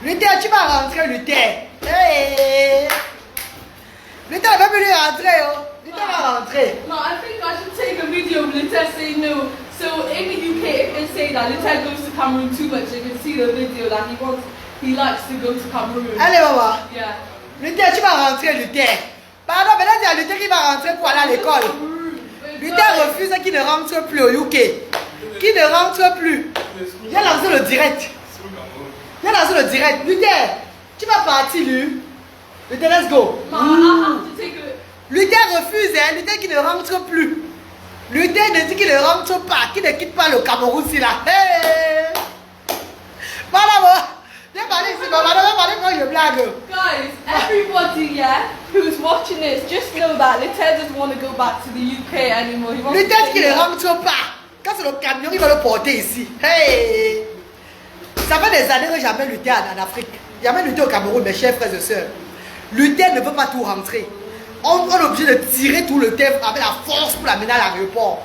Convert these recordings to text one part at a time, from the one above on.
Luther, tu vas rentrer, Luther. Hey. Luther va venir rentrer, oh. Luther va rentrer. No, I think I should take a video of Luther saying no. So in the UK, if they say that Luther goes to Cameroon too much, you can see the video that he likes to go to Cameroon. Allez, maman. Yeah. Luther, tu vas rentrer, Luther. Pardon, maintenant c'est Luther qui va rentrer pour aller à l'école. Luther refuse qu'il ne rentre plus au UK. Qui ne rentre plus. Viens lancer le direct. Viens lancer le direct. Luther, tu vas partir, lui. Luther, let's go. Ma, I have to take a... Luther refuse, hein. Luther qui ne rentre plus. Luther ne dit qu'il ne rentre pas, qu'il ne quitte pas le Cameroun, si là. Hey! Madame, viens parler ici, maman. Viens parler quand je blague. Guys, everybody, yeah, who's watching this, just know that Luther doesn't want to go back to the UK anymore. He wants Luther to dit qu'il ne rentre pas. Quand c'est le camion, il va le porter ici. Hey! Ça fait des années que j'amène Luther en Afrique. J'amène Luther au Cameroun, mes chers frères et sœurs. Luther ne veut pas tout rentrer. On est obligé de tirer tout le thème avec la force pour l'amener à l'aéroport.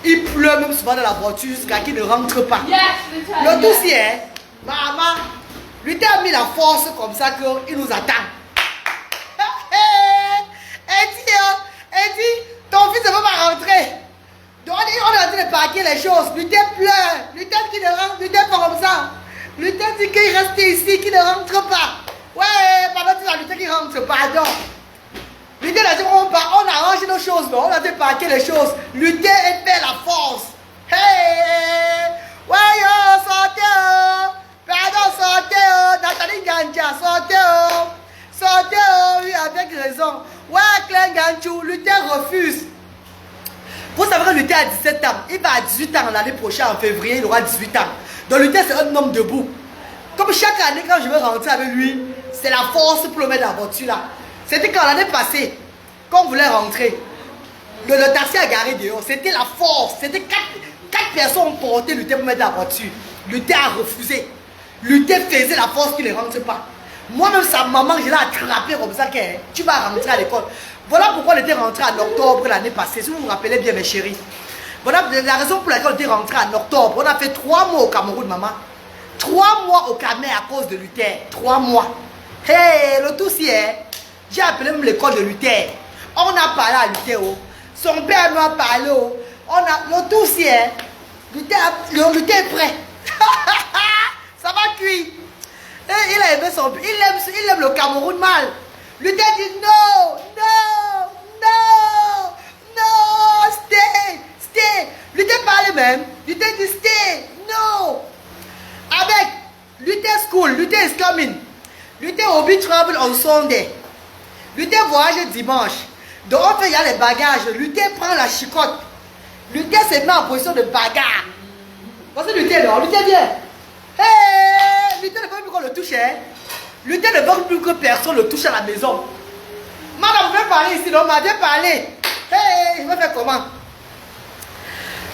Il pleut même souvent dans la voiture jusqu'à qu'il ne rentre pas. Yes, Luther. Le tout yes. c'est, hein, maman, Luther a mis la force comme ça qu'il nous attend. Elle dit, ton fils ne veut pas rentrer. Donc on est en train de paquer les choses. Luther pleure. Luther qui ne rentre, Luther pas comme ça. Luther dit qu'il reste ici, qu'il ne rentre pas. Ouais, pendant que Luther qui rentre, pardon. Luther a dit on arrange nos choses, non? On a dit paquer les choses. Luther est fait la force. Hey! Ouais, yo, sortez, oh. Pardon, sortez, oh. Nathalie Gandja, sortez, oh. Sortez, oh. Oui, avec raison. Ouais, Klein Ganchou, Luther refuse. Vous savez que Luther a 17 ans. Il va à 18 ans l'année prochaine, en février, il aura 18 ans. Donc Luther, c'est un homme debout. Comme chaque année, quand je vais rentrer avec lui, c'est la force pour le mettre dans la voiture là. C'était quand l'année passée, quand on voulait rentrer, le taxi a garé dehors. C'était la force. C'était 4 personnes ont porté Luther pour mettre dans la voiture. Luther a refusé. Luther faisait la force qu'il ne rentre pas. Moi-même, sa maman, je l'ai attrapé comme ça que tu vas rentrer à l'école. Voilà pourquoi on était rentré en octobre l'année passée. Si vous vous rappelez bien, mes chéris. Voilà la raison pour laquelle on était rentré en octobre. On a fait 3 mois au Cameroun, maman. 3 mois au Cameroun à cause de Luther. 3 mois. Hey, le tout si est. J'ai appelé même l'école de Luther. On a parlé à Luther. Oh. Son père m'a parlé. Oh. On a le tout si est. Luther est prêt. Ça va cuire. Et il a aimé son pays. Il aime le Cameroun mal. Luther dit non, non, non, non, stay. Luther parle même. Luther dit stay, no. Avec Luther School, Luther is coming. Luther will be travel on Sunday. Luther voyage dimanche. Donc on fait, il y a les bagages. Luther prend la chicotte. Luther se met en position de bagarre. Voici Luther dehors. Luther vient. Hey, Luther ne veut plus qu'on le touche. Hein? Luther ne veut plus que personne le touche à la maison. Madame, vous pouvez parler ici, non? Viens parler. Hey, je vais faire comment?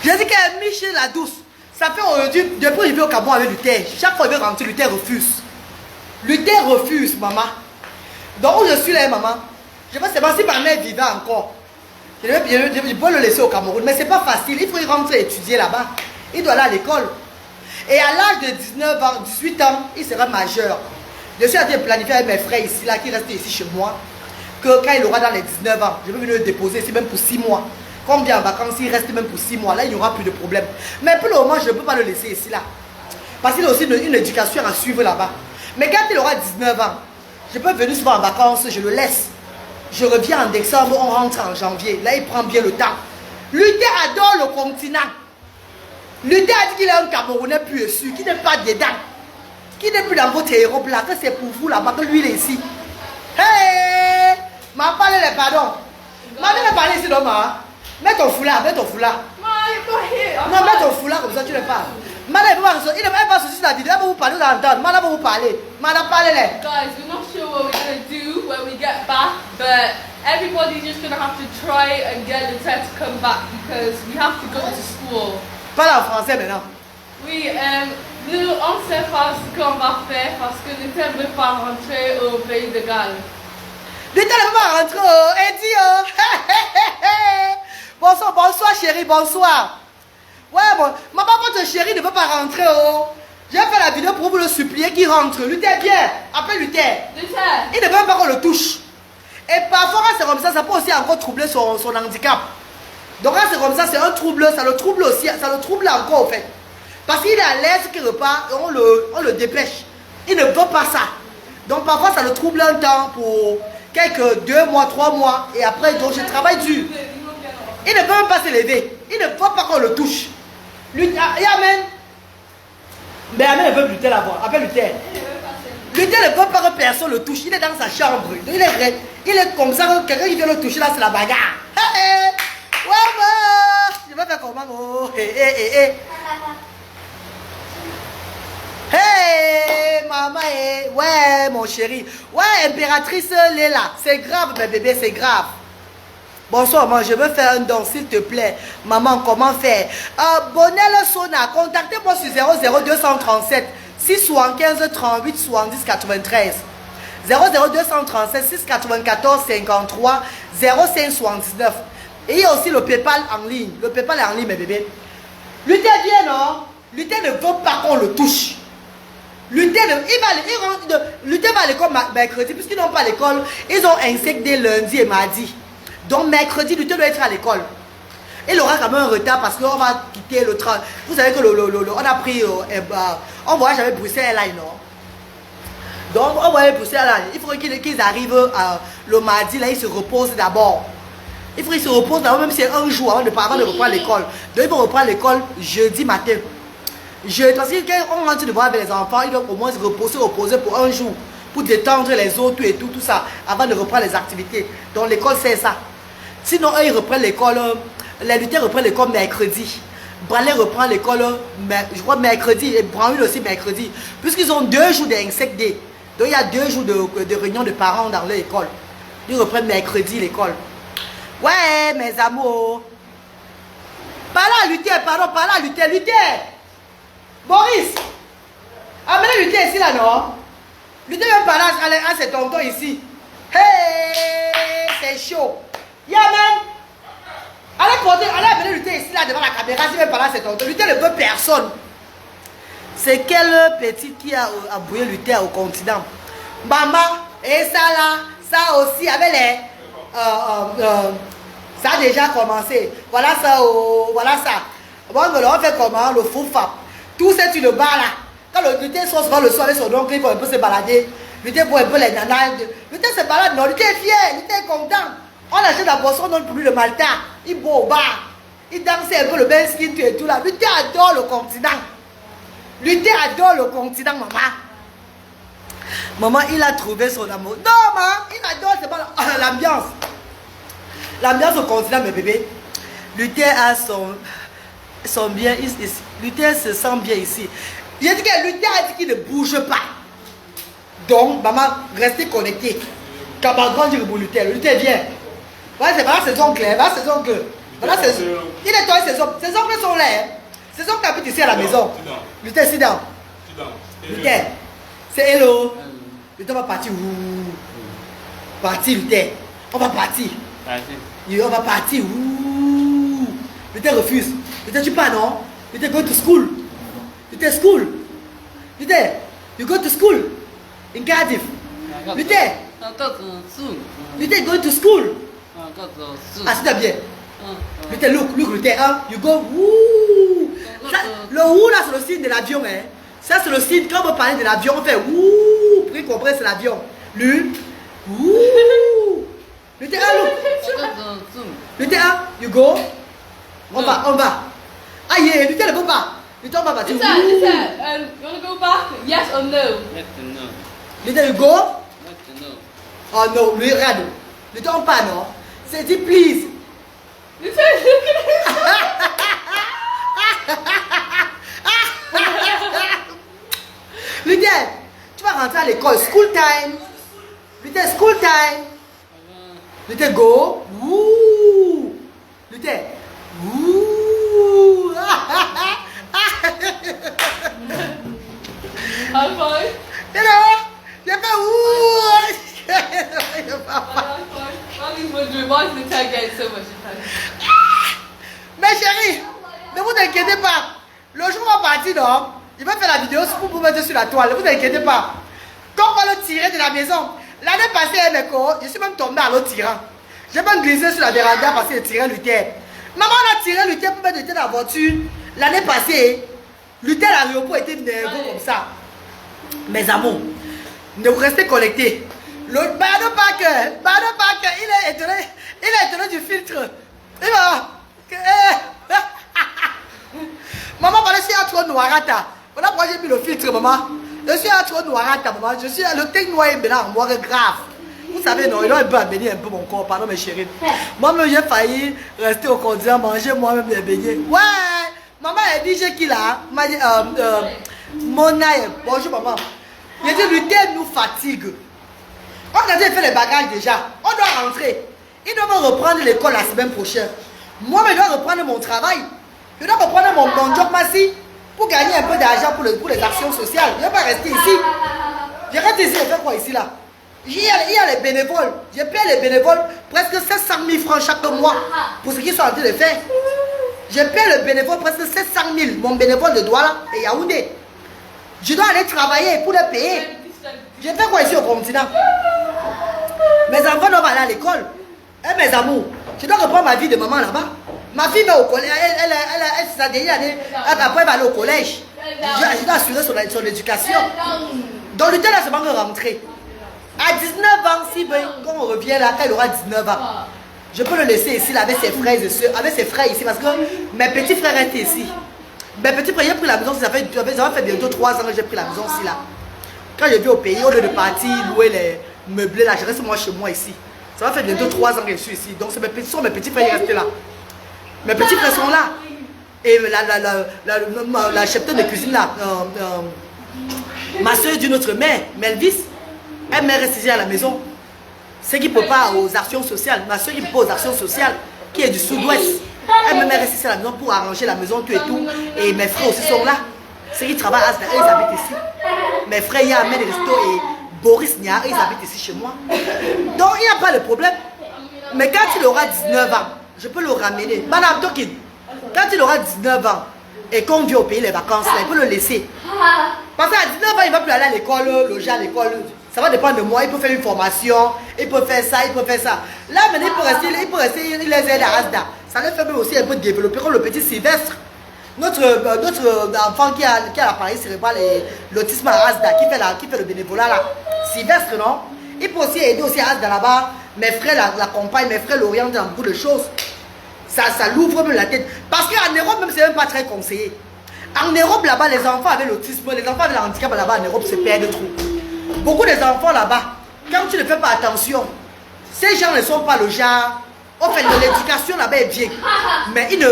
J'ai dit qu'elle est mise chez la douce. Ça fait aujourd'hui, depuis que je vais au Cameroun avec Luther, chaque fois qu'il veut rentrer, Luther refuse. Luther refuse, maman. Donc où je suis là, maman, je ne sais pas si ma mère vivait encore. Je peux le laisser au Cameroun, mais ce n'est pas facile. Il faut y rentrer étudier là-bas. Il doit aller à l'école. Et à l'âge de 19 ans, 18 ans, il sera majeur. Je suis en train de planifier avec mes frères ici, là, qui restent ici chez moi, que quand il aura dans les 19 ans, je vais venir le déposer ici même pour 6 mois. Quand on vient en vacances, il reste même pour 6 mois. Là, il n'y aura plus de problème. Mais pour le moment, je ne peux pas le laisser ici, là. Parce qu'il a aussi une éducation à suivre là-bas. Mais quand il aura 19 ans, je peux venir souvent en vacances, je le laisse. Je reviens en décembre, on rentre en janvier. Là, il prend bien le temps. Luther adore le continent. Luther a dit qu'il est un Camerounais pur et sûr, qui n'est pas dedans. Qui n'est plus dans votre Europe là, que c'est pour vous là-bas, que lui il est ici. Hey! M'a parlé les pardons. M'a dit de parler ici, non, ma. Mets ton foulard, mets ton foulard. Non, mets ton foulard comme ça, tu ne parles. Madame, il ne va pas sortir la vidéo, elle va vous parler, vous allez entendre. Madame va vous parler. Madame, parlez-les. Guys, we're not sure what we're going to do when we get back, but everybody's just going to have to try and get Luther to come back because we have to go to school. Parle en français maintenant. Oui, nous, on ne sait pas ce qu'on va faire parce que Luther ne veut pas rentrer au pays de Galles. Luther ne veut pas rentrer, oh. Elle dit, oh. Bonsoir chérie, bonsoir. Ouais, bon, maman, votre chérie ne veut pas rentrer, oh. J'ai fait la vidéo pour vous le supplier qu'il rentre. Luther, viens. Appelle Luther. Luther. Il ne veut pas qu'on le touche. Et parfois, quand c'est comme ça peut aussi encore troubler son handicap. Donc quand c'est comme ça, c'est un trouble, ça le trouble aussi, ça le trouble encore au fait. Parce qu'il est à l'aise qu'il repart, on le dépêche. Il ne veut pas ça. Donc parfois, ça le trouble un temps pour quelques 2 mois, 3 mois. Et après, donc je travaille dur. Il ne veut même pas se lever. Il ne veut pas qu'on le touche. Amen. Mais Amen ne veut plus Luther la voir. Appelle Luther. Luther ne veut pas que personne le touche. Il est dans sa chambre. Il est comme ça. Quelqu'un qui vient le toucher là, c'est la bagarre. Hey, wow, je vais faire comment? Oh, hey. Hey, maman, ouais, mon chéri. Ouais, impératrice Léla. C'est grave, mes bébés, c'est grave. Bonsoir, maman, je veux faire un don, s'il te plaît. Maman, comment faire? Bonnel Sona, contactez-moi sur 00237 675 38 70 93. 00237 694 53 05 79. Et il y a aussi le PayPal en ligne. Le PayPal est en ligne, mes bébés. Luther vient, non? Luther ne veut pas qu'on le touche. Luther va à l'école mercredi, puisqu'ils n'ont pas l'école. Ils ont un sec dès lundi et mardi. Donc mercredi, Luther doit être à l'école. Il aura quand même un retard parce qu'on va quitter le train. Vous savez que on a pris, on voyage avec Bruxelles Airlines, non? Donc on voyage avec Bruxelles Airlines. Il faut qu'ils arrivent le mardi, là ils se reposent d'abord. Il faut qu'ils se reposent d'abord, même si c'est un jour avant de reprendre l'école. Donc ils vont reprendre l'école jeudi matin. Parce que quand on rentre de voir avec les enfants, ils doivent au moins se reposer pour un jour. Pour détendre les autres et tout ça, avant de reprendre les activités. Donc l'école c'est ça. Sinon, eux, ils reprennent l'école, les lutteurs reprennent l'école mercredi. Bralet reprend l'école, je crois, mercredi, et Branwil aussi mercredi. Puisqu'ils ont 2 jours d'Insect Day. Donc, il y a 2 jours de réunion de parents dans leur école. Ils reprennent mercredi l'école. Ouais, mes amours. Par là, Luther, pardon, par là, Luther. Boris, amenez Luther ici, là, non? Luther vient par là, à ses tontons ici. Hey, c'est chaud. Yaman, allez amener Luther ici là devant la caméra, si même pas là c'est ton. Luther ne veut personne. C'est quelle petite qui a bouillé Luther au continent? Maman, et ça là, ça aussi avec les. Ça a déjà commencé. Voilà ça, voilà ça. Bon, on fait comment? Le fou fap. Tout ça tu le bas là. Quand le Luther sort souvent le soir avec son oncle, il faut un peu se balader. Luther voit un peu les nanas. Luther se balade, non, Luther est fier, Luther est content. On achète la boisson, on donne pour lui le malta. Il boit au bar. Il danse un peu le bel skin et tout là. Luther adore le continent. Luther adore le continent, maman. Maman, il a trouvé son amour. Non, maman, il adore l'ambiance. L'ambiance au continent, mes bébés. Luther a son bien ici. Luther se sent bien ici. J'ai dit que Luther a dit qu'il ne bouge pas. Donc, maman, restez connectés. Quand ma grande dit que Luther, Luther vient. Voilà, c'est ses oncles, voilà ses oncles. Voilà ses... Il est toi, ses oncles. Ses oncles sont là. Ses oncles habitent ici à la maison. Luther, sit down. Luther, c'est hello. Luther va partir. Partir, Luther. On va partir. On va partir. Luther refuse. Luther, tu pars, non? Luther, go to school. Luther, school. Luther, you go to school. In Cardiff. Luther. Luther, go to school. Ah, c'est bien. Luther, look, Luther, hein? You go, wouh. Le wouh là, c'est le signe de l'avion, hein? Ça, c'est le signe, quand on parle de l'avion, on fait wouh. Pour qu'ils comprennent, c'est l'avion. Lui, wouh. Luther, hein, look. Luther, hein? You go. On va. Ah, yeah, Luther, ne veut pas. Luther, on va partir. Luther, you want to go back? Yes or no? Luther, you go? Oh no, lui, regarde. Luther, on part, non? C'est dit, please. Luther, look Luther, tu vas rentrer à l'école. School time. Luther, school time. Luther, go. Wouh. Luther. Wouh. High five. J'ai fait ouh. Mommy's wondering why is Luther getting so much attention? Mes chéris, ne vous inquiétez pas. Le jour où on va partir, non? Il va faire la vidéo pour vous mettre sur la toile. Ne vous inquiétez pas. Quand on va le tirer de la maison, l'année passée, je suis même tombé à l'autre tirant. J'ai même glissé sur la véranda parce qu'il tirait Luther. Maman a tiré Luther pour mettre Luther dans la voiture. L'année passée, Luther à l'aéroport était nerveux comme ça. Mes amours, ne vous restez connectés. Le Bado Parker, il est étonné du filtre. Il va. Maman, je suis à trop noirata. Voilà pourquoi j'ai mis le filtre, maman. Je suis à trop noirata, maman. Je suis à le teint noir et maintenant en noir grave. Vous savez, non, il doit un peu embellir un peu mon corps, pardon mes chéris. Moi-même, j'ai failli rester au continent, manger moi-même les beignets. Ouais, maman, elle dit, j'ai qui là? Mon aïe, bonjour maman. Il dit, Luther nous fatigue. On a déjà fait les bagages déjà. On doit rentrer. Il doit me reprendre l'école la semaine prochaine. Moi, je dois reprendre mon travail. Je dois reprendre mon job massi pour gagner un peu d'argent pour les actions sociales. Je ne vais pas rester ici. Je reste ici et faire quoi ici là? Il y a les bénévoles. Je paie les bénévoles presque 700 000 francs chaque mois pour ce qu'ils sont en train de faire. Je paie le bénévole presque 700 000. Mon bénévole de Douala et Yaoundé. Je dois aller travailler pour les payer. Je fais quoi ici au continent? Mes enfants doivent aller à l'école. Et mes amours, je dois reprendre ma vie de maman là-bas. Ma fille va au collège, elle s'est dernière année, après elle va aller au collège. Je dois assurer son éducation. Donc le temps là, c'est pas rentrer. À 19 ans, si quand on revient là, quand il aura 19 ans, je peux le laisser ici là, avec ses frères et soeurs, avec ses frères ici, parce que mes petits frères étaient ici. Mes petits frères, j'ai pris la maison, ça fait bientôt 3 ans que j'ai pris la maison ici là. Quand je viens au pays, au lieu de partir, louer les meublés là, je reste moi chez moi ici. Ça va faire bientôt 3 ans que je suis ici. Donc ce sont mes petits frères qui restent là. Mes petits frères sont là. Et la cheftaine de cuisine là, ma soeur d'une autre mère, Melvis, elle me reste ici à la maison. Ce qui ne peut pas aux actions sociales. Ma soeur qui ne peut pas aux actions sociales, qui est du sud-ouest. Elle me reste ici à la maison pour arranger la maison, tout et tout. Et mes frères aussi sont là. Ceux qui travaillent à Asda, ils habitent ici. Mes frères, il y a Ahmed Resto et Boris Nia, ils habitent ici chez moi. Donc il n'y a pas de problème. Mais quand il aura 19 ans, je peux le ramener. Madame Tokin, quand il aura 19 ans et qu'on vient au pays les vacances, là, il peut le laisser. Parce qu'à 19 ans, il ne va plus aller à l'école, loger à l'école. Ça va dépendre de moi. Il peut faire une formation, il peut faire ça, il peut faire ça. Là, maintenant, il peut rester, il les aide à Asda. Ça leur fait même aussi un peu développer, comme le petit Sylvestre. Notre enfant qui a l'appareil cérébral et l'autisme à Asda, qui fait le bénévolat là. Sylvestre, non? Il peut aussi aider aussi à Asda là-bas. Mes frères l'accompagnent, mes frères l'orientent dans beaucoup de choses. Ça l'ouvre même la tête. Parce qu'en Europe, même, c'est même pas très conseillé. En Europe, là-bas, les enfants avec l'autisme, les enfants avec le handicap là-bas en Europe se perdent trop. Beaucoup des enfants là-bas, quand tu ne fais pas attention, ces gens ne sont pas le genre. En fait, l'éducation là-bas est bien. Mais ils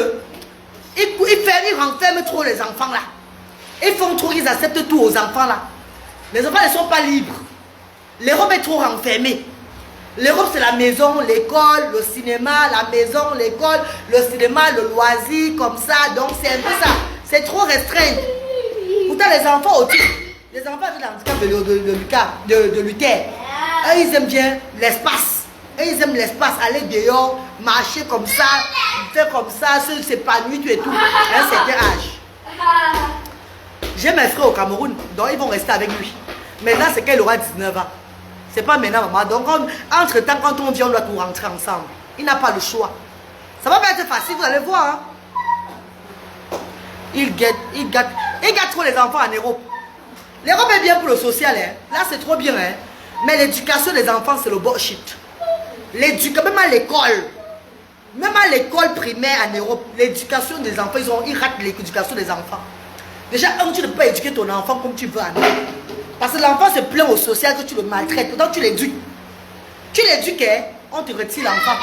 renferment trop les enfants là. Ils font trop, ils acceptent tout aux enfants là. Les enfants ne sont pas libres. L'Europe est trop renfermée. L'Europe c'est la maison, l'école, le cinéma, la maison, l'école, le cinéma, le loisir, comme ça. Donc c'est un peu ça. C'est trop restreint. Pourtant les enfants autistes, les enfants avec l'handicap de Luther, eux ils aiment bien l'espace. Eux ils aiment l'espace, aller dehors, marcher comme ça, faire comme ça, s'épanouir tout et tout, à un certain âge. J'ai mes frères au Cameroun, donc ils vont rester avec lui. Maintenant c'est qu'elle aura 19 ans. C'est pas maintenant maman. Donc entre temps quand on vient on doit tout rentrer ensemble. Il n'a pas le choix. Ça va pas être facile, vous allez voir. Hein? Il gâte trop les enfants en Europe. L'Europe est bien pour le social, hein. Là c'est trop bien, hein. Mais l'éducation des enfants c'est le bullshit. Même à l'école primaire en Europe, l'éducation des enfants, ils ratent l'éducation des enfants. Déjà, tu ne peux pas éduquer ton enfant comme tu veux en Europe. Parce que l'enfant se plaint au social que tu le maltraites. Pourtant tu l'éduques. Tu l'éduques, hein, on te retire l'enfant.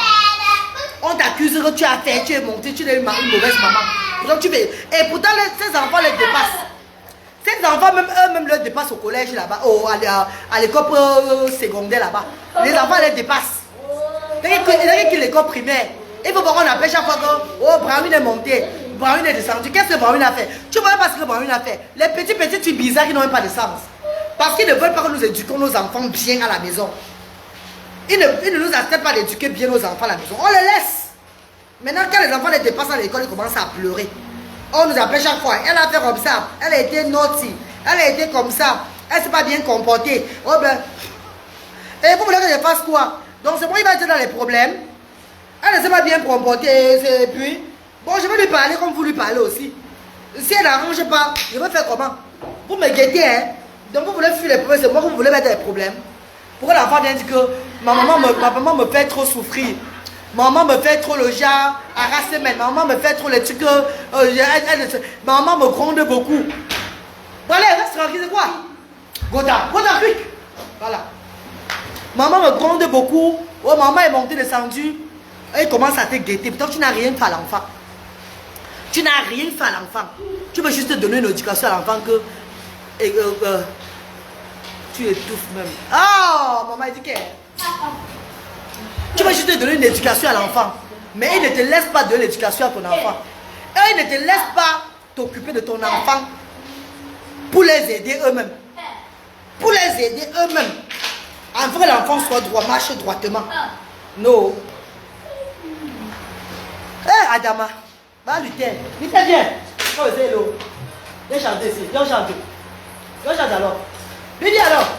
On t'accuse que tu as fait, tu es monté, tu es une mauvaise maman. Pourtant, et pourtant, ces enfants les dépassent. Ces enfants, même eux-mêmes, les dépassent au collège là-bas, à l'école secondaire là-bas. Les enfants les dépassent. Dès qu'il l'école primaire, il faut voir qu'on appelle chaque fois que oh, Brahmin est monté, Brahmin est descendu. Qu'est-ce que Brahmin a fait? Tu vois pas ce que Brahmin a fait. Les petits trucs bizarres qui n'ont même pas de sens. Parce qu'ils ne veulent pas que nous éduquions nos enfants bien à la maison. Ils ne nous acceptent pas d'éduquer bien nos enfants à la maison. On les laisse. Maintenant, quand les enfants les dépassent à l'école, ils commencent à pleurer. On nous appelle chaque fois. Elle a fait comme ça. Elle a été naughty. Elle a été comme ça. Elle ne s'est pas bien comportée. Oh ben. Et vous voulez que je fasse quoi? Donc c'est moi qui va être dans les problèmes. Elle ne s'est pas bien comportée. Et puis, bon, je vais lui parler comme vous lui parlez aussi. Si elle n'arrange pas, je vais faire comment? Vous me guettez, hein? Donc vous voulez fuir les problèmes, c'est moi que vous voulez mettre des problèmes. Pourquoi l'enfant vient dire que ma maman me fait trop souffrir? Maman me fait trop le genre harasser, maman me fait trop les trucs. Maman me gronde beaucoup. Bon, allez, reste tranquille, c'est quoi? Goda, quick! Voilà. Maman me gronde beaucoup. Oh, maman est montée, descendue. Et il commence à te guetter. Pourtant, tu n'as rien fait à l'enfant. Tu n'as rien fait à l'enfant. Tu veux juste te donner une éducation à l'enfant que. Tu étouffes même. Oh, maman, dit que. Tu vas juste te donner une éducation à l'enfant. Mais il ne te laisse pas donner l'éducation à ton enfant. Et il ne te laisse pas t'occuper de ton enfant pour les aider eux-mêmes. Pour les aider eux-mêmes. Afin que l'enfant soit droit, marche droitement. Non. Eh, Adama. Va lutter. Lutter, viens. Oh, c'est l'eau. Viens chanter ici. Viens chanter. Viens chanter alors. Lui dis alors.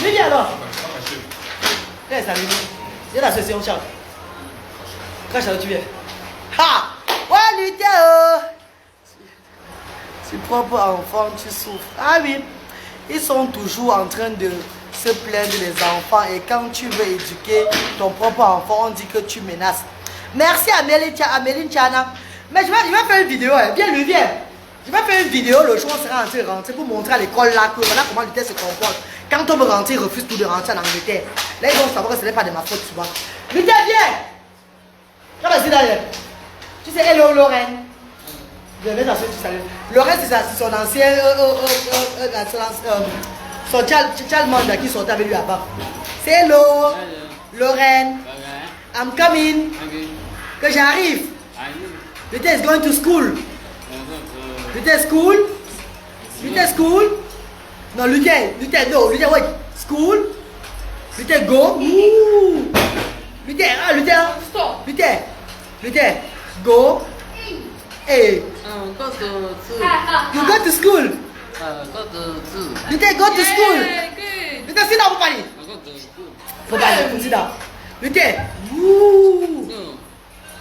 Lui dis alors. Viens, salut. Viens la session, chante. Quand tu viens. Ha! Ouais, lutter. Tu propre enfant, tu souffres. Ah oui. Ils sont toujours en train de se plaindre les enfants. Et quand tu veux éduquer ton propre enfant, on dit que tu menaces. Merci à Améline Chana. Mais je vais faire une vidéo. Hein. Viens, lui, viens. Je vais faire une vidéo. Le jour où on sera en rentrer pour montrer à l'école là que voilà comment Luther se comporte. Quand on veut rentrer, il refuse tout de rentrer en Angleterre. Là, ils vont savoir que ce n'est pas de ma faute, tu vois. Luther, viens. Vas-y derrière. Tu sais, hello, Lorraine. Je vais t'assurer que tu salues. Lorraine, c'est son ancien. Son child manager qui sortait avec lui là-bas. C'est hello. Lorraine. I'm coming. Que j'arrive. Luther is going to school. Luther school. Luther school. No, Luther, no, Luther, wait. School. Luther go. Ooh. Luther, Stop. Luther, go. Hey. Go to school. You go to school. Go to school. Luther, go to school. Yeah, good. Luther, sit down, Popali. Go to school. Popali, sit down. Luther, woo.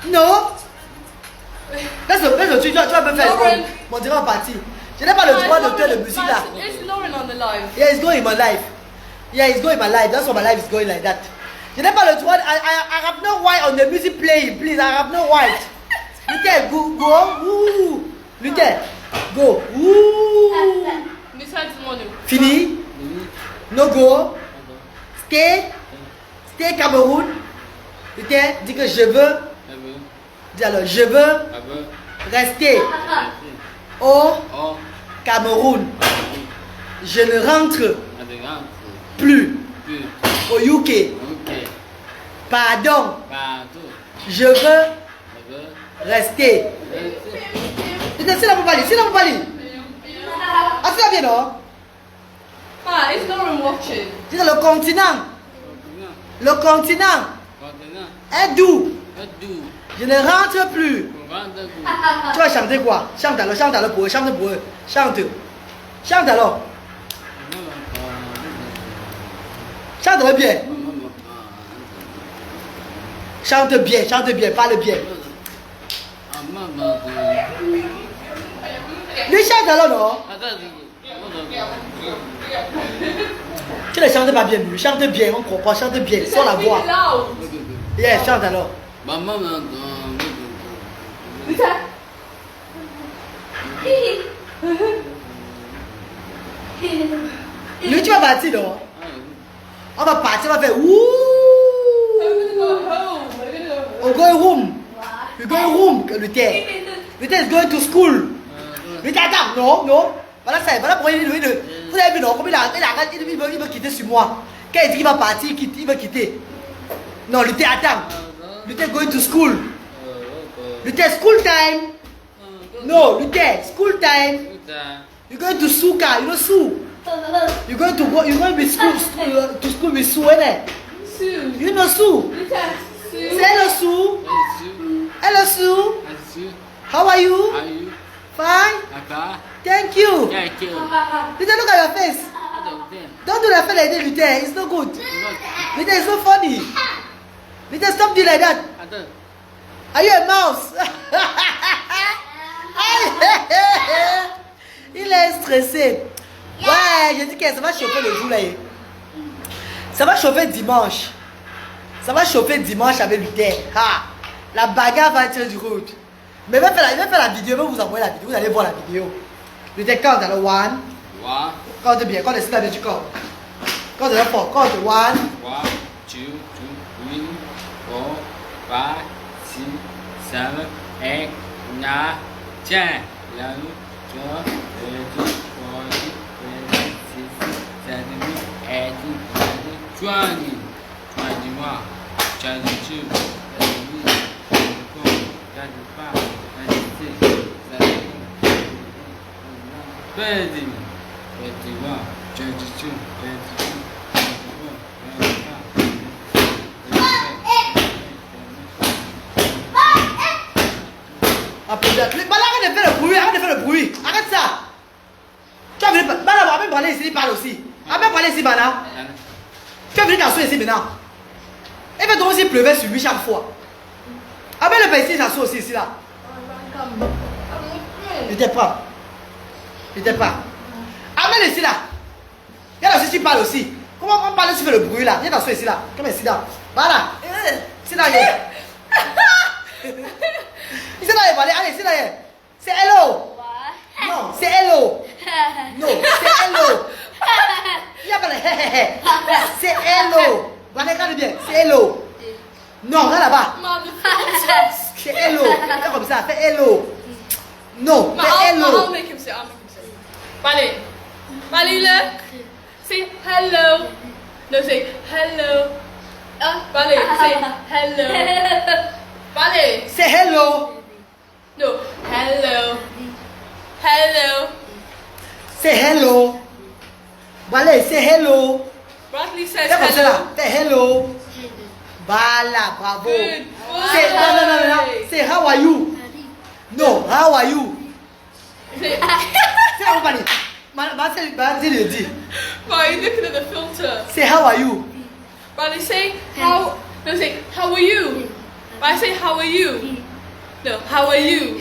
No. No. Laisse-le, tu vas me faire Lauren. mon dirait parti. Je n'ai pas le droit de faire de musique là. It's Lauren on the live. Yeah, it's going in my life. Yeah, it's going in my life. That's why my life is going like that. Je n'ai pas le droit. I have no right on the music playing, please. I have no right. Luther, go. Woo. Luther, go. Woo. Besides one. Fini. No go. Stay Cameroun. Luther, dis que je veux. Dis alors, je veux rester au Cameroun. Je ne rentre plus au UK. Pardon. Je veux rester. C'est là pour parler. Ah, c'est là bien, non? Ah, it's Lauren watching. C'est le continent. Le continent est doux. Je ne rentre plus. Tu vas chanter quoi? Chante alors pour eux. Chante alors. Chante bien. Chante bien, parle bien. Lui chante alors, non? Tu ne chantes pas bien, lui. Chante bien, on comprend, chante bien, sans la voix. Yeah, chante alors. Lui, tu vas partir, non? On va partir, on va faire ouh. We're gonna go home. We're going home. Luther is going to school. Luther, attends, non. Voilà pourquoi il dit. Vous avez vu, non? Comme il veut quitter sur moi. Quand il dit qu'il va partir, il va quitter. Non, Luther, attends. Luther going to school. Luther, school time. No, Luther, school time. You're going to Suka, you know Sue. You're going to be to school with Sue, innit? Sue. You know Sue. Sue. Say hello Sue. Hello Sue. How are you? Are you? Fine. Papa? Thank you. Thank you. Luther, look at your face. I don't think. Don't do that face like that, Luther. It's not good. Look, Luther, it's not funny. Luther, stop doing like that. I don't. Are you a mouse? Il est stressé. Ouais, je dis que ça va chauffer le jour là. Ça va chauffer dimanche. Ça va chauffer dimanche avec Luther. Ha! La bagarre va être du route. Mais il va faire la vidéo, il va vous envoyer la vidéo, vous allez voir la vidéo. Luther, compte dans le one. One, Compte bien, compte c'est là tu comptes. Compte le fort, compte one. 2, 3, 4, 5, 6, 7, 8, 9, 10, 11, 12, 13, 14, 15, 16, 17, 18, 19, 20, 21, 22, 23, 24, 25, 26, 27, 28, 29, 30, 31, 32, Arrête de faire le bruit, arrête de faire le bruit. Arrête ça. Tu as venu, Bana, on va même parler ici, il parle aussi. On va même parler ici, Bana. Tu as venu t'asseoir ici maintenant. Et puis donc s'il pleuvait sur lui chaque fois. Amène le ici, s'assoit aussi ici là. Il t'es pas. Il t'es pas. Amène ici là. Viens là aussi, tu parles aussi. Comment on parle si tu fais le bruit là? Viens t'asseoir ici là. Comme ici là. Voilà. C'est là, c'est là, allez, c'est là. C'est hello. Non, c'est hello. Non, c'est hello. Il y a pas de c'est hello. Voilà, regarde bien, c'est hello. Non, regarde là-bas. C'est hello. Fais comme ça, fais hello. Non, fais hello. I'll make him say. Bali. Bali, look. Say hello. No, say hello. Bali, say hello. Bali. Say hello. No, hello. Hello. Say hello. Voilà, say hello. Bradley says Fais comme ça là, hello. fais hello. Voilà, bravo. Good Say, non. boy. Say how are you? No, how are you? Say, C'est la compagnie. C'est le dit. why are you looking at the filter? Say how are you? Bradley, say how. No, say how are you? But I say how are you? No, how are you?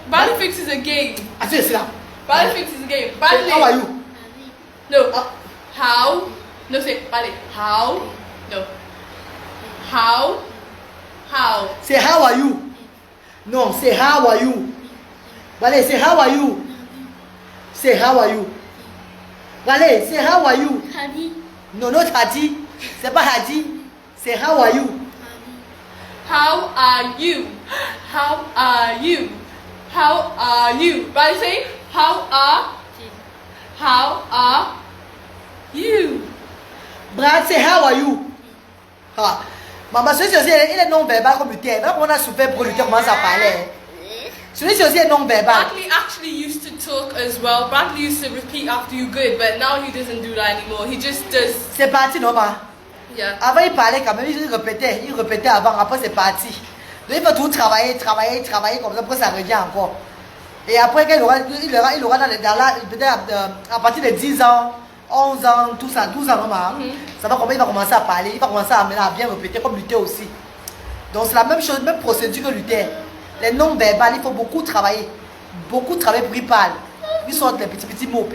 Bradley thinks it's a game. Asseyez ici là. Bradley thinks it's a game. Say, Bradley. how are you? No. Ah. How? No, say Bradley. How? No. How? How? Say how are you? No, say how are you? Allez, say how are you? Say how are you? Allez, say how are you? No, not Hadi. C'est pas Hadi. Say how are you? How are you? How are you? How are you? Bradley, say how are you? Brad, say how are you? Ah. Maman, celui-ci aussi, il est non-verbal comme Luther. Même on a souffert pour Luther commence à parler. Celui-ci aussi est non-verbal. Bradley actually used to talk as well. Bradley used to repeat after you good, but now he doesn't do that anymore. He just does. C'est parti, non, ma? Yeah. Avant, il parlait quand même, il répétait avant, après c'est parti. Donc il faut tout travailler comme ça, après ça revient encore. Et après, il aura peut-être à partir de 10 ans, 11 ans, tout ça, 12 ans, ça va, il va commencer à parler, il va commencer à bien répéter comme Luther aussi. Donc c'est la même chose, même procédure que Luther. Les non-verbales, il faut beaucoup travailler pour qu'ils parlent. Ils sortent les petits mots.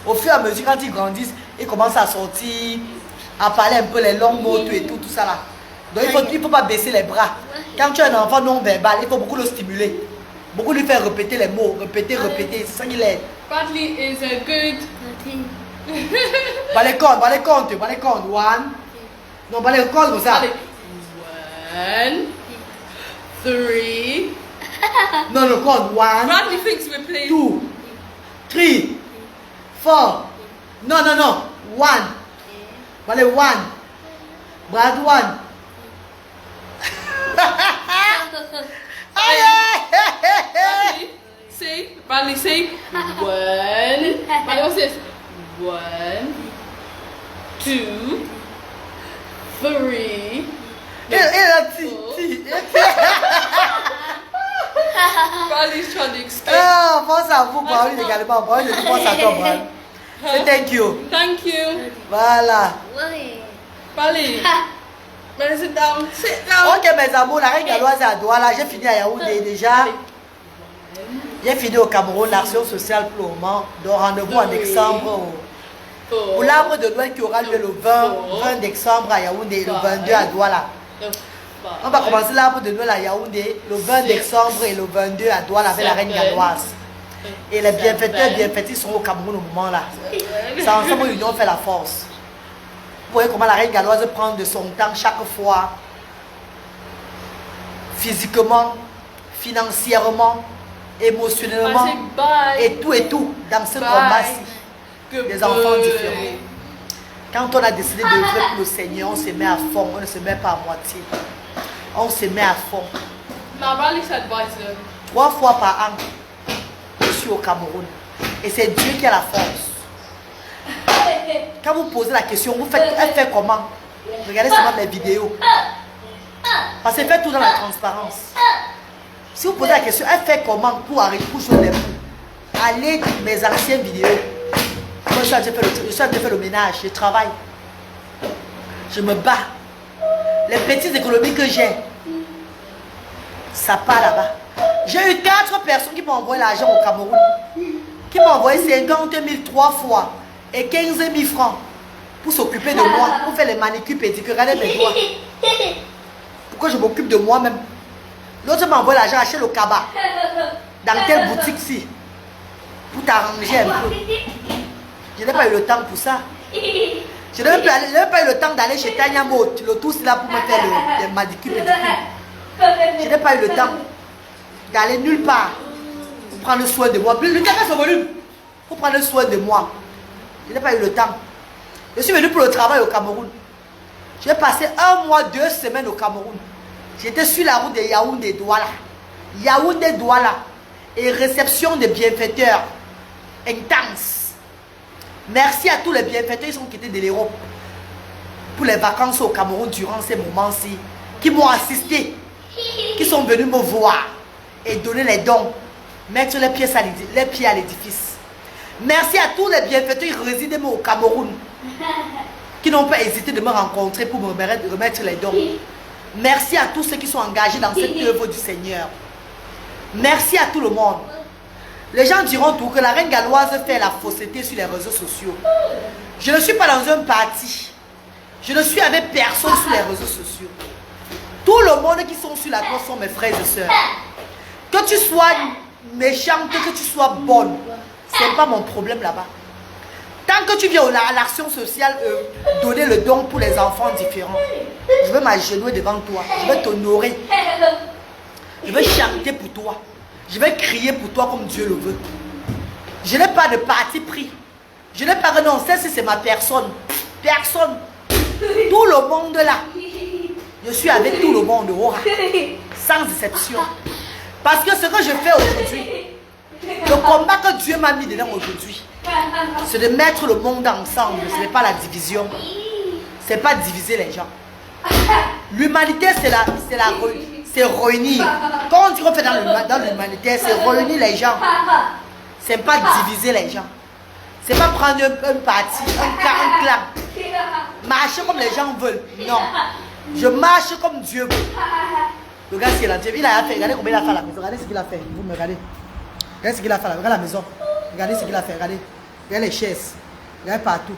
Au fur et à mesure, quand ils grandissent, ils commencent à sortir, à parler un peu les longs mots, tout ça là. Donc il ne faut pas baisser les bras. Quand tu as un enfant non-verbal, il faut beaucoup le stimuler. Beaucoup lui faire répéter les mots, répéter, c'est ça qu'il aide. Bradley is a good. Va les comptes. One. Non, va les comptes comme ça. 1, 3. Non, compte. 1, Bradley thinks we're playing. 2, 3, 4. Non. 1. Va les 1. Brad 1. Bradley, say 1. Bradley, what's this? 1, 2, 3. Il a dit. Riley's trying to escape. Ah, pense à vous, Pauline également. Pauline, je pense à toi, Pauline. C'est thank you. Thank you. Voilà. Riley. Man, sit down. Sit down. Ok, mes amours, la reine galloise est à Douala. J'ai fini à Yaoundé déjà. J'ai fini au Cameroun, l'action sociale pour le moment. Donc, rendez-vous en décembre au l'arbre de Noël qui aura lieu le 20 décembre à Yaoundé et le 22 à Douala. On va commencer l'arbre de Noël à Yaoundé le 20 décembre et le 22 à Douala avec la reine galloise. Et les bienfaiteurs sont au Cameroun au moment là. C'est ensemble l'union fait la force. Vous voyez comment la reine galloise prend de son temps chaque fois, physiquement, financièrement, émotionnellement, et tout dans ce combat-ci. Des enfants différents. Quand on a décidé de faire pour le Seigneur, on se met à fond, on ne se met pas à moitié. On se met à fond. Now, Riley said bye to them. 3 fois par an, je suis au Cameroun. Et c'est Dieu qui a la force. Quand vous posez la question, vous faites, elle fait comment? Regardez seulement mes vidéos. Parce qu'elle fait tout dans la transparence. Si vous posez la question, elle fait comment pour arriver, pour jouer les coups? Allez mes anciennes vidéos. Moi, je suis en train de faire le ménage, je travaille. Je me bats. Les petites économies que j'ai, ça part là-bas. J'ai eu 4 personnes qui m'ont envoyé l'argent au Cameroun. Qui m'ont envoyé 50 000 3 fois et 15 000 francs pour s'occuper de moi, pour faire les manicures, pédicures. Regardez mes doigts. Pourquoi je m'occupe de moi-même? L'autre m'a envoyé l'argent acheter le cabas dans telle boutique-ci pour t'arranger un peu. Je n'ai pas eu le temps pour ça. Je n'ai pas eu le temps d'aller chez Tanya Mot, le tout là pour me faire les manicures, pédicures. Je n'ai pas eu le temps d'aller nulle part pour prendre soin de moi. Le temps est son volume pour prendre soin de moi. Je n'ai pas eu le temps. Je suis venu pour le travail au Cameroun. J'ai passé 1 mois, 2 semaines au Cameroun. J'étais sur la route de Yaoundé-Douala. Yaoundé-Douala. Et réception des bienfaiteurs intense. Merci à tous les bienfaiteurs qui sont quittés de l'Europe pour les vacances au Cameroun durant ces moments-ci, qui m'ont assisté, qui sont venus me voir et donner les dons, mettre les pieds à l'édifice. Merci à tous les bienfaiteurs qui résident au Cameroun, qui n'ont pas hésité de me rencontrer pour me remettre les dons. Merci à tous ceux qui sont engagés dans cette œuvre du Seigneur. Merci à tout le monde. Les gens diront tout que la reine galloise fait la fausseté sur les réseaux sociaux. Je ne suis pas dans un parti. Je ne suis avec personne sur les réseaux sociaux. Tout le monde qui sont sur la toile sont mes frères et sœurs. Que tu sois méchante, que tu sois bonne, ce n'est pas mon problème là-bas. Tant que tu viens à l'action sociale, donner le don pour les enfants différents, je vais m'agenouiller devant toi. Je vais t'honorer. Je vais chanter pour toi. Je vais crier pour toi comme Dieu le veut. Je n'ai pas de parti pris. Je n'ai pas renoncé si c'est ma personne. Personne. Tout le monde là. Je suis avec tout le monde. Sans exception. Parce que ce que je fais aujourd'hui, le combat que Dieu m'a mis dedans aujourd'hui, c'est de mettre le monde ensemble. Ce n'est pas la division. Ce n'est pas diviser les gens. L'humanité, c'est réunir. Quand on dit qu'on fait dans l'humanité, c'est réunir les gens. Ce n'est pas diviser les gens. Ce n'est pas prendre un parti, un clan. Marcher comme les gens veulent. Non. Je marche comme Dieu veut. Regarde ce qu'il a fait. Il a fait. Regardez combien il a fait à la maison. Regardez ce qu'il a fait. Vous me regardez. Regardez ce qu'il a fait. Regardez la maison. Regardez ce qu'il a fait. Regardez. Regardez les chaises. Regardez partout.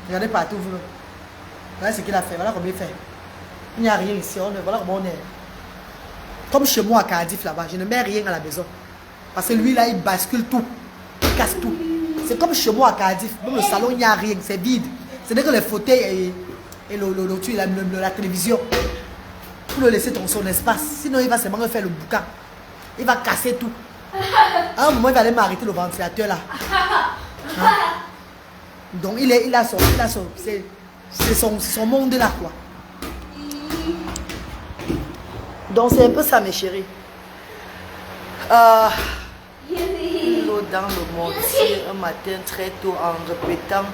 Regardez partout. Vous. Regardez ce qu'il a fait. Voilà combien il fait. Il n'y a rien ici. Voilà comment on est. Comme chez moi à Cardiff là-bas. Je ne mets rien à la maison. Parce que lui là, il bascule tout. Il casse tout. C'est comme chez moi à Cardiff. Même le salon, il n'y a rien. C'est vide. Ce n'est que les fauteuils et la télévision. Pour le laisser dans son espace. Sinon, il va seulement faire le boucan. Il va casser tout. À un moment, il va aller m'arrêter le ventilateur là. Hein? Donc, il a son monde là, quoi. Donc, c'est un peu ça, mes chéris. L'eau dans le mortier un matin très tôt en répétant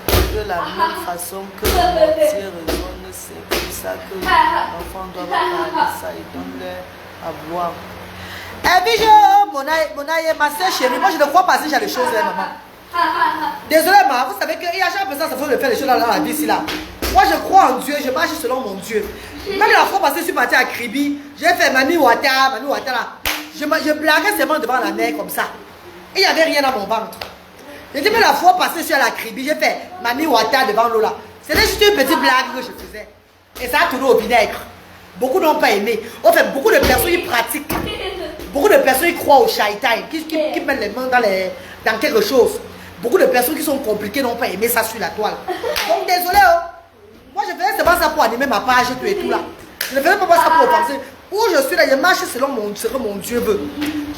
de la même façon que le mortier résonne. C'est comme ça que l'enfant doit parler ça et donne-leur à boire. Et puis, ma soeur chérie, moi je ne crois pas à ce genre de choses là, maman. Désolé, maman, vous savez qu'il y a chaque personne qui faut faire les choses dans la vie ici là. Moi je crois en Dieu, je marche selon mon Dieu. Même la fois passée, je suis partie à Kribi, j'ai fait Mami Wata là. Je blaguais seulement devant la mer comme ça. Et il n'y avait rien dans mon ventre. J'ai dit, mais la fois passée, je suis à la Kribi, j'ai fait Mami Wata devant l'eau là. C'était juste une petite blague que je faisais. Et ça a tourné au vinaigre. Beaucoup n'ont pas aimé. En fait, beaucoup de personnes y pratiquent. Beaucoup de personnes y croient au shaitan, qui mettent les mains dans quelque chose. Beaucoup de personnes qui sont compliquées n'ont pas aimé ça sur la toile. Donc désolé, moi je faisais seulement ça pour animer ma page tout et tout là. Je ne faisais pas ça pour penser. Où je suis là, je marche selon ce que mon Dieu veut.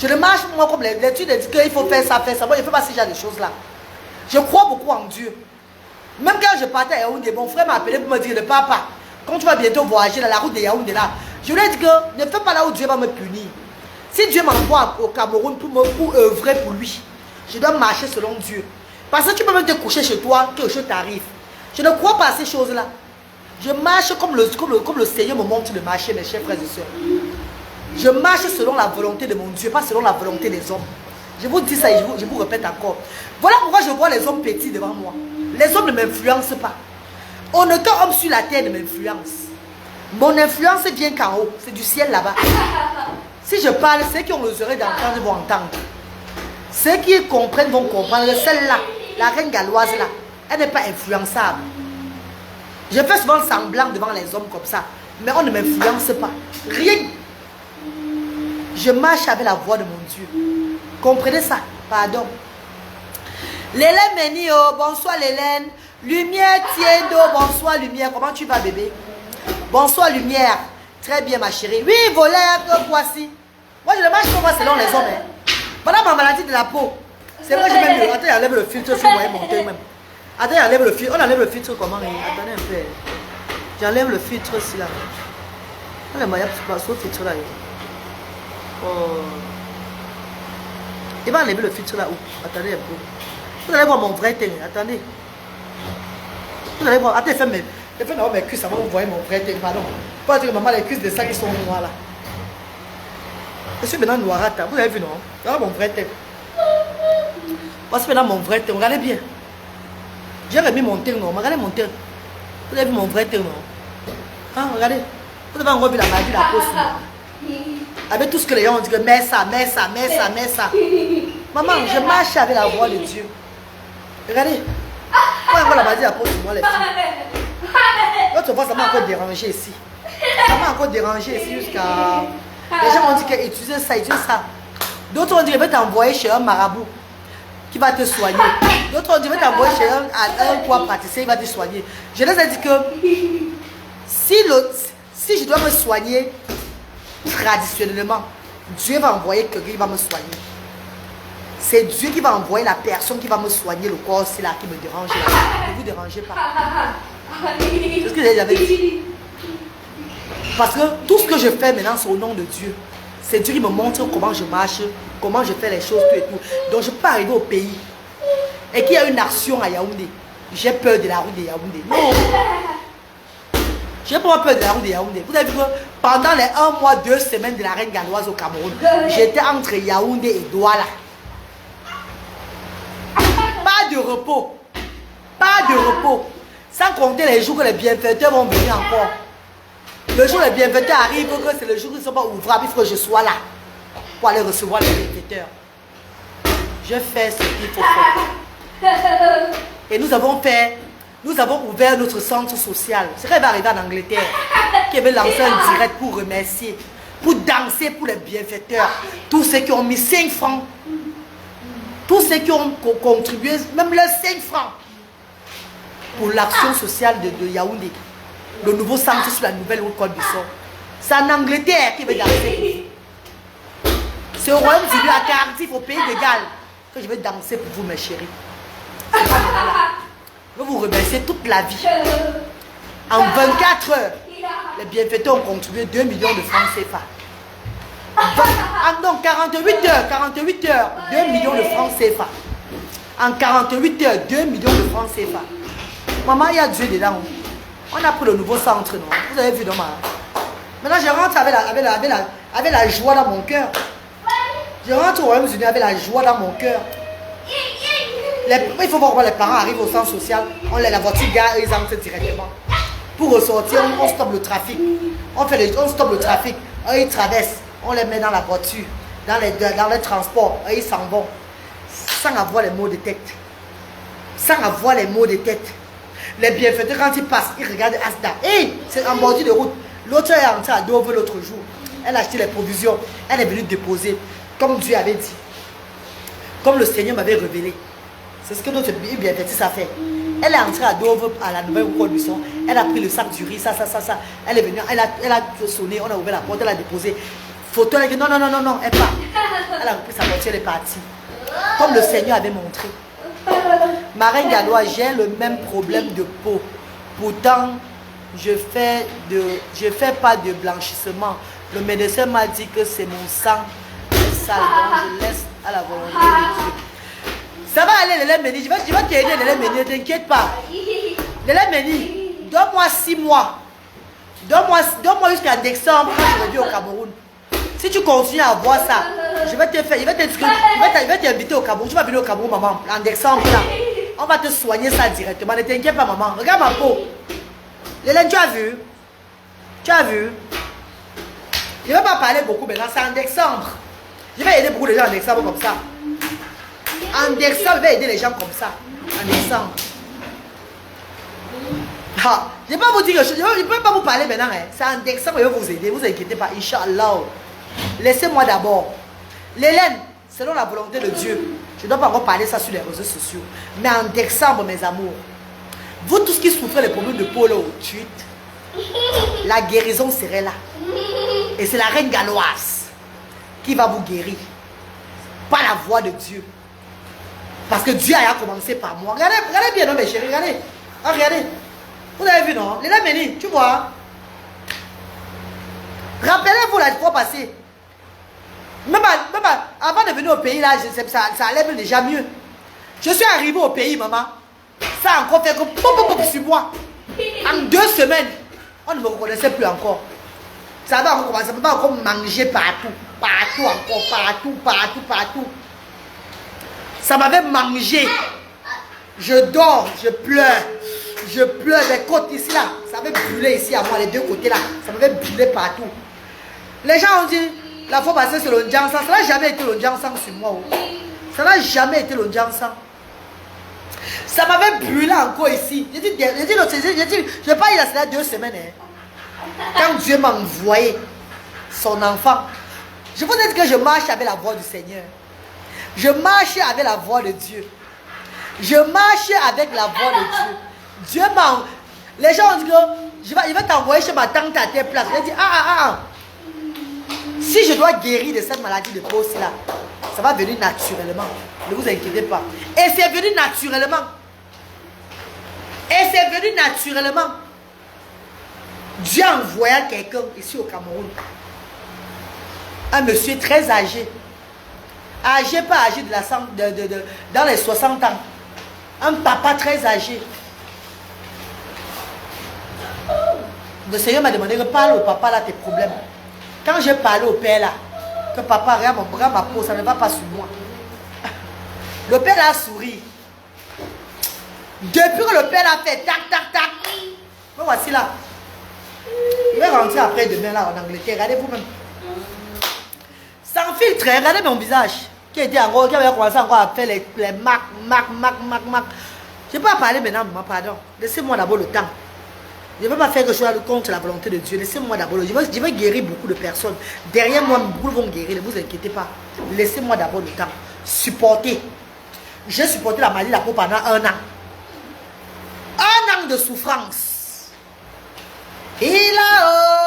Je ne marche moi comme l'étude dit qu'il faut faire ça. Moi je ne fais pas ce genre de choses là. Je crois beaucoup en Dieu. Même quand je partais à Yaoundé, mon frère m'a appelé pour me dire, papa, quand tu vas bientôt voyager dans la route de Yaoundé là, je lui ai dit que ne fais pas là où Dieu va me punir. Si Dieu m'envoie au Cameroun pour œuvrer pour lui, je dois marcher selon Dieu. Parce que tu peux même te coucher chez toi, quelque chose t'arrive. Je ne crois pas à ces choses-là. Je marche comme le Seigneur me montre de marcher, mes chers frères et sœurs. Je marche selon la volonté de mon Dieu, pas selon la volonté des hommes. Je vous dis ça et je vous répète encore. Voilà pourquoi je vois les hommes petits devant moi. Les hommes ne m'influencent pas. Aucun homme sur la terre ne m'influence. Mon influence vient qu'en haut. C'est du ciel là-bas. Si je parle, ceux qui ont les oreilles d'entendre vont entendre. Ceux qui comprennent vont comprendre. Celle-là, la reine galloise là, elle n'est pas influençable. Je fais souvent semblant devant les hommes comme ça. Mais on ne m'influence pas. Rien. Je marche avec la voix de mon Dieu. Comprenez ça? Pardon. L'Hélène Menio, bonsoir l'Hélène. Lumière Tiendo, bonsoir Lumière. Comment tu vas bébé? Bonsoir Lumière. Très bien ma chérie. Oui, voleur, voici. Moi je ne marche pas moi selon les hommes. Voilà ma maladie de la peau. C'est vrai que je vais mieux. Attends, j'enlève le filtre sur moi monter même. Attends, j'enlève le filtre. On enlève le filtre comment? Attendez un peu. J'enlève le filtre ici là. On a pas ce filtre là. Oh. Il va enlever le filtre là où? Attendez un peu. Vous allez voir mon vrai teint. Attendez. Vous allez voir. Attendez, fais mes cuisses, ça va vous voir mon vrai teint. Pardon. Pas dire que maman, les cuisses de ça qui sont noires là. Je suis maintenant noirâtre. Vous avez vu non? Voilà mon vrai teint. Voici maintenant mon vrai teint. Regardez bien. J'ai remis mon teint non. Regardez mon teint. Vous avez vu mon vrai teint non? Hein, regardez. Vous avez encore vu la maladie de la peau sur moi. Avec tout ce que les gens ont dit que mets ça. Maman, je marche avec la voix de Dieu. Regardez. Moi, on va la maladie de la peau sur moi les filles. L'autre fois, ça m'a encore dérangé ici. Ça m'a encore dérangé ici jusqu'à... Les gens m'ont dit que utiliser ça. D'autres ont dit que je vais t'envoyer chez un marabout qui va te soigner. D'autres ont dit que je vais t'envoyer chez un poids praticien, il va te soigner. Je les ai dit que si je dois me soigner traditionnellement, Dieu va envoyer quelqu'un qui va me soigner. C'est Dieu qui va envoyer la personne qui va me soigner le corps, c'est là qui me dérange. Là. Ne vous dérangez pas. C'est ce que j'avais dit. Parce que tout ce que je fais maintenant, c'est au nom de Dieu. C'est Dieu qui me montre comment je marche, comment je fais les choses, tout et tout. Donc je peux arriver au pays et qu'il y a une action à Yaoundé. J'ai peur de la route de Yaoundé. Non. J'ai pas peur de la route de Yaoundé. Vous avez vu que pendant les 1 mois, 2 semaines de la reine galloise au Cameroun, j'étais entre Yaoundé et Douala. Pas de repos. Pas de repos. Sans compter les jours que les bienfaiteurs vont venir encore. Le jour où les bienfaiteurs arrivent, que c'est le jour où ils ne sont pas ouvrables, il faut que je sois là pour aller recevoir les bienfaiteurs. Je fais ce qu'il faut faire. Et nous avons ouvert notre centre social. C'est quand il va arriver en Angleterre, qui veut lancer un direct pour remercier, pour danser pour les bienfaiteurs. Tous ceux qui ont mis 5 francs, tous ceux qui ont contribué, même les 5 francs, pour l'action sociale de Yaoundé. Le nouveau centre sur la nouvelle route Côte d'Issor. C'est en Angleterre qui veut danser. C'est au Royaume-Uni, à Cardiff, au pays de Galles, que je vais danser pour vous, mes chéris. Je vais vous remercier toute la vie. En 24 heures, les bienfaiteurs ont contribué 2 millions de francs CFA. Donc 48 heures, 2 millions de francs CFA. En 48 heures, 2 millions de francs CFA. Maman, il y a Dieu dedans. On a pris le nouveau centre, non? Vous avez vu, non? Maintenant, je rentre avec la joie dans mon cœur. Je rentre au Royaume-Uni avec la joie dans mon cœur. Il faut voir comment les parents arrivent au centre social. On les la voiture gare et ils entrent directement. Pour ressortir, on stoppe le trafic. On stoppe le trafic. Eux, ils traversent. On les met dans la voiture, dans les transports. Eux, ils s'en vont. Sans avoir les maux de tête. Sans avoir les maux de tête. Les bienfaiteurs, quand ils passent, ils regardent Asda. Hey, c'est en bordure de route. L'autre est entrée à Dover l'autre jour. Elle a acheté les provisions. Elle est venue déposer. Comme Dieu avait dit. Comme le Seigneur m'avait révélé. C'est ce que notre bienfaitrice a fait. Elle est entrée à Dover, à la nouvelle production. Elle a pris le sac du riz, ça. Elle est venue, elle a sonné, on a ouvert la porte, elle a déposé. Photo, elle a dit non, elle part. Elle a repris sa voiture, elle est partie. Comme le Seigneur avait montré. Ma reine galloise, j'ai le même problème de peau. Pourtant, je fais pas de blanchissement. Le médecin m'a dit que c'est mon sang sale, donc je laisse à la volonté de Dieu. Ça va aller, Lélé Méni. Je vais t'aider, Lélé Méni, ne t'inquiète pas. Lélé Méni, donne-moi 6 mois. Donne-moi jusqu'à décembre quand je reviens au Cameroun. Si tu continues à voir ça, je vais t'inviter au Cameroun. Tu vas venir au Cameroun, maman, en décembre. Là. On va te soigner ça directement. Ne t'inquiète pas, maman. Regarde ma peau. Lélène, tu as vu? Tu as vu? Je ne vais pas parler beaucoup maintenant. C'est en décembre. Je vais aider beaucoup de gens en décembre comme ça. En décembre, je vais aider les gens comme ça. En décembre. Ah, je ne vais pas vous dire que je ne peux pas vous parler maintenant. Hein. C'est en décembre, je vais vous aider. Ne vous inquiétez pas. Inch'Allah. Laissez-moi d'abord. L'Hélène, selon la volonté de Dieu, je ne dois pas encore parler ça sur les réseaux sociaux. Mais en décembre, mes amours, vous tous qui souffrez des problèmes de peau là au tweet, la guérison serait là. Et c'est la reine galloise qui va vous guérir. Par la voix de Dieu. Parce que Dieu a commencé par moi. Regardez bien, non, mes chéris, regardez. Ah, regardez. Vous avez vu, non? Léla Méni, tu vois. Rappelez-vous la fois passée. Même avant de venir au pays, là, ça allait déjà mieux. Je suis arrivé au pays, maman. Ça a encore fait comme sur moi. En 2 semaines, on ne me reconnaissait plus encore. Ça va encore commencer. Ça va encore manger partout. Partout encore. Partout. Ça m'avait mangé. Je dors, je pleure. Je pleure des côtes ici là. Ça m'avait brûlé ici à moi, les 2 côtés là. Ça m'avait brûlé partout. Les gens ont dit, la fois passée c'est le Ndjansan. Ça n'a jamais été le Ndjansan sur moi. Oh. Ça n'a jamais été le Ndjansan. Ça m'avait brûlé encore ici. J'ai dit, je n'ai pas eu là 2 semaines. Hein. Quand Dieu m'a envoyé son enfant, je vous dis que je marche avec la voix du Seigneur. Je marche avec la voix de Dieu. Je marche avec la voix de Dieu. Dieu m'a... Les gens ont dit que je vais t'envoyer chez ma tante à tes places. Je dis, si je dois guérir de cette maladie de peau là, ça va venir naturellement. Ne vous inquiétez pas. Et c'est venu naturellement. Dieu a envoyé quelqu'un ici au Cameroun. Un monsieur très âgé. Âgé, pas âgé dans les 60 ans. Un papa très âgé. Le Seigneur m'a demandé de parler au papa là tes problèmes. Quand j'ai parlé au père là, que papa regarde mon bras, ma peau, ça ne va pas sur moi. Le père a souri. Depuis que le père a fait tac. Me voici là. Je vais rentrer après demain là en Angleterre. Regardez vous-même. Sans filtre, regardez mon visage. Qui avait commencé encore à faire les marques. Je ne peux pas parler maintenant, maman, pardon. Laissez-moi d'abord le temps. Je ne vais pas faire quelque chose contre la volonté de Dieu. Laissez-moi d'abord. Je vais guérir beaucoup de personnes. Derrière moi, beaucoup vont guérir. Ne vous inquiétez pas. Laissez-moi d'abord le temps. Supporter. J'ai supporté la maladie de la peau pendant 1 an. 1 an de souffrance. Il a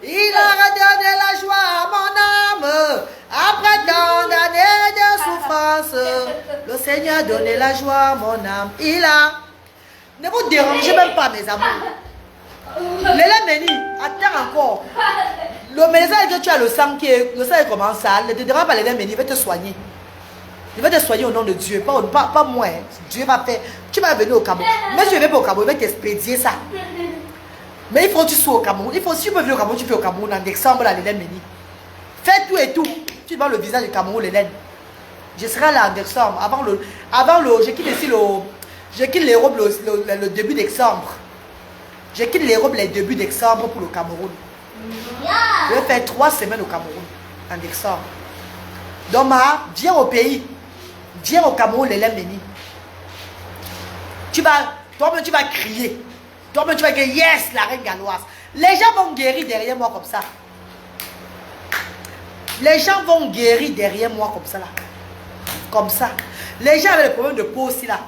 redonné la joie à mon âme. Après tant d'années de souffrance, le Seigneur a donné la joie à mon âme. Ne vous dérangez même pas, mes amours. Léla Méni, attends encore. Le médecin dit que tu as le sang qui commence sale. Ne te dérange pas, Léla Méni, il va te soigner. Il va te soigner au nom de Dieu, pas moi. Hein. Dieu va faire. Tu vas venir au Cameroun. Mais si je vais pas au Cameroun, il va t'expédier ça. Mais il faut que tu sois au Cameroun. Si tu peux venir au Cameroun, tu fais au Cameroun en décembre, là, Léla Méni. Fais tout et tout. Tu vois le visage du Cameroun, Hélène. Je serai là en décembre. Je quitte ici je quitte l'Europe le début décembre. Je quitte l'Europe le début décembre pour le Cameroun. Je vais faire 3 semaines au Cameroun en décembre. Donc, viens au pays. Viens au Cameroun, Hélène Béni. Toi-même, tu vas crier. Toi-même, tu vas dire yes, la reine galloise. Les gens vont guérir derrière moi comme ça. Les gens vont guérir derrière moi comme ça là. Comme ça. Les gens avaient des problèmes de peau aussi là.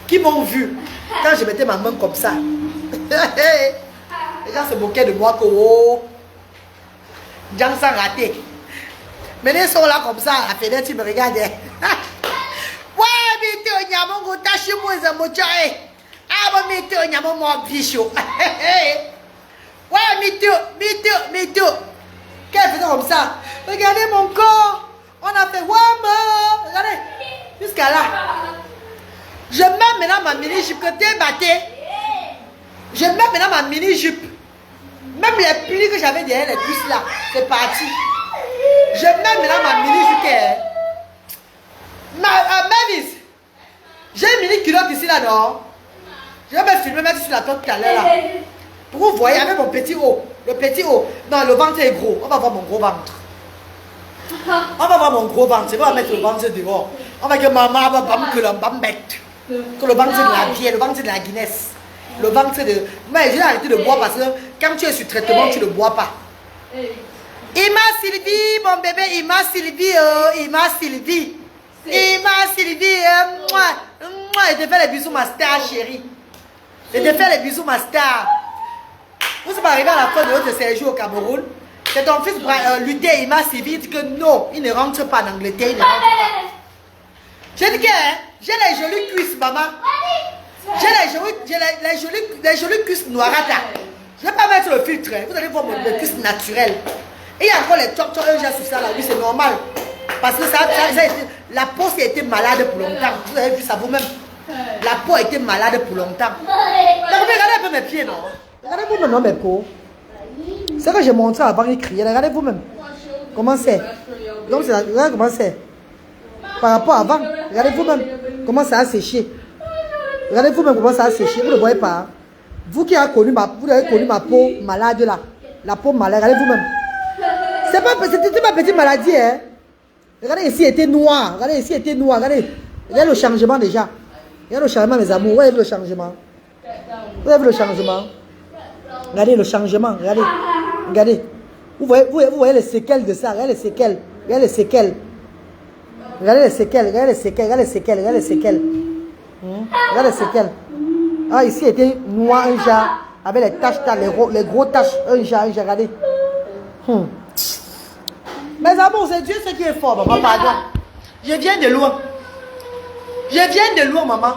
Qui m'ont vu quand je mettais ma main comme ça. Les gens se moquaient de moi que oh. Gens sans raté. Maintenant ils sont là comme ça à la fenêtre, tu me regardes. Ouais, mais tu es un mon tache moi ça mon tchaï. Ah bon mais tu es un mon bichot. Ouais, mais tu. Qu'elle faisait comme ça. Regardez mon corps. On a fait ouais, regardez. Jusqu'à là. Je mets maintenant ma mini-jupe que tu es batté. Je mets maintenant ma mini-jupe. Même les plis que j'avais derrière les puces là, c'est parti. Je mets maintenant ma mini-jupe. Mavis, j'ai une mini-culotte ici là, non? Je vais me filmer, mettre sur la tête tout à l'heure là. Pour que vous voyez avec mon petit haut. Le petit haut. Non, le ventre est gros. On va voir mon gros ventre. On va voir mon gros ventre. On va mettre le ventre dehors. On va dire maman va me mettre. Que le ventre de la bière, le ventre de la Guinness. Le ventre de... Mais j'ai arrêté de boire parce que quand tu es sur traitement, tu ne bois pas. Ima Sylvie, mon bébé, Ima Sylvie, Ima Sylvie. Ima Sylvie, moi, je te fais les bisous, ma star, chérie. Je te fais les bisous, ma star. Vous êtes arrivé à la fin de votre séjour au Cameroun. C'est ton fils Luther, Ima Sylvie, il dit que non, il ne rentre pas en Angleterre, il ne rentre pas. J'ai dit que j'ai les jolies cuisses, maman. J'ai les jolies cuisses noirâtres. Je ne vais pas mettre le filtre. Vous allez voir mes cuisses naturelles. Et il y a encore les top sur ça là. Oui, c'est normal. Parce que la peau a été malade pour longtemps. Vous avez vu ça vous-même. La peau a été malade pour longtemps. Regardez un peu mes pieds, non? Regardez vous-même mes peaux. C'est que j'ai montré avant de crier. Regardez vous-même. Comment c'est? Regardez comment c'est. Par rapport à avant, regardez vous-même comment ça a séché. Regardez vous-même comment ça a séché. Vous ne le voyez pas. Hein? Vous qui avez connu ma peau malade là. La peau malade, regardez vous-même. C'était ma petite maladie. Hein? Regardez ici, il était noir. Regardez ici, il était noir. Regardez le changement déjà. Regardez le changement, mes amours. Vous avez vu le changement? Vous avez vu le changement? Regardez le changement. Regardez. Vous voyez les séquelles de ça. Regardez les séquelles. Regardez les séquelles. Regardez les séquelles. Regardez les séquelles. Regardez les séquelles. Regardez les séquelles. Regardez les séquelles. Ah, ici, il était noir, un genre. Avec les taches, les gros taches. Un genre. Regardez. Mes amours, c'est Dieu ce qui est fort, maman, pardon. Je viens de loin. Je viens de loin, maman.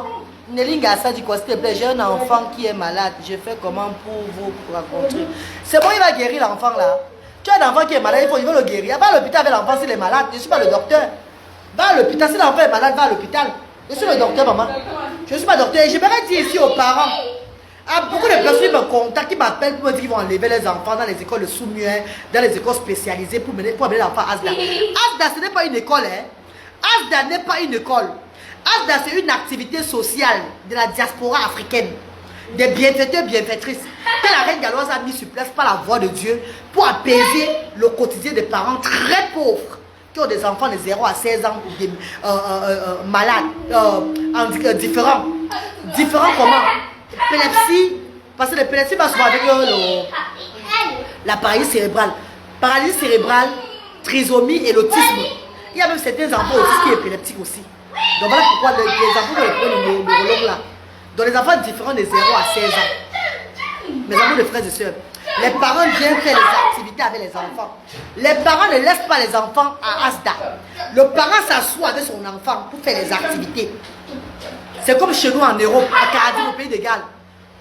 Nelly Gassa dit quoi, s'il te plaît, j'ai un enfant qui est malade. Je fais comment pour vous rencontrer? C'est bon, il va guérir l'enfant là. Tu as un enfant qui est malade, il veut le guérir. Va à l'hôpital avec l'enfant s'il est malade. Je ne suis pas le docteur. Va à l'hôpital. Si l'enfant est malade, va à l'hôpital. Je suis le docteur, maman. Je ne suis pas docteur. Et je vais dire ici aux parents. Ah, beaucoup de personnes qui me contactent, qui m'appellent pour me dire qu'ils vont enlever les enfants dans les écoles de sous-muets, dans les écoles spécialisées pour amener l'enfant à Asda. Asda, ce n'est pas une école. Hein. Asda n'est pas une école. Asda, c'est une activité sociale de la diaspora africaine. Des bienfaiteurs, bienfaitrices. Que la reine galloise a mis sur place par la voix de Dieu pour apaiser le quotidien des parents très pauvres qui ont des enfants de 0 à 16 ans malades, différents. Différents comment? L'épilepsie, parce que l'épilepsie va souvent avec la paralysie cérébrale. Paralysie cérébrale, trisomie et l'autisme. Il y a même certains enfants autistes qui sont épileptiques aussi. Donc voilà pourquoi les enfants le neurologue là. Donc les enfants différents de 0 à 16 ans. Mes amis, les frères et sœurs. Les parents viennent faire les activités avec les enfants. Les parents ne laissent pas les enfants à Asda. Le parent s'assoit avec son enfant pour faire les activités. C'est comme chez nous en Europe, à Caradiff, au pays de Galles.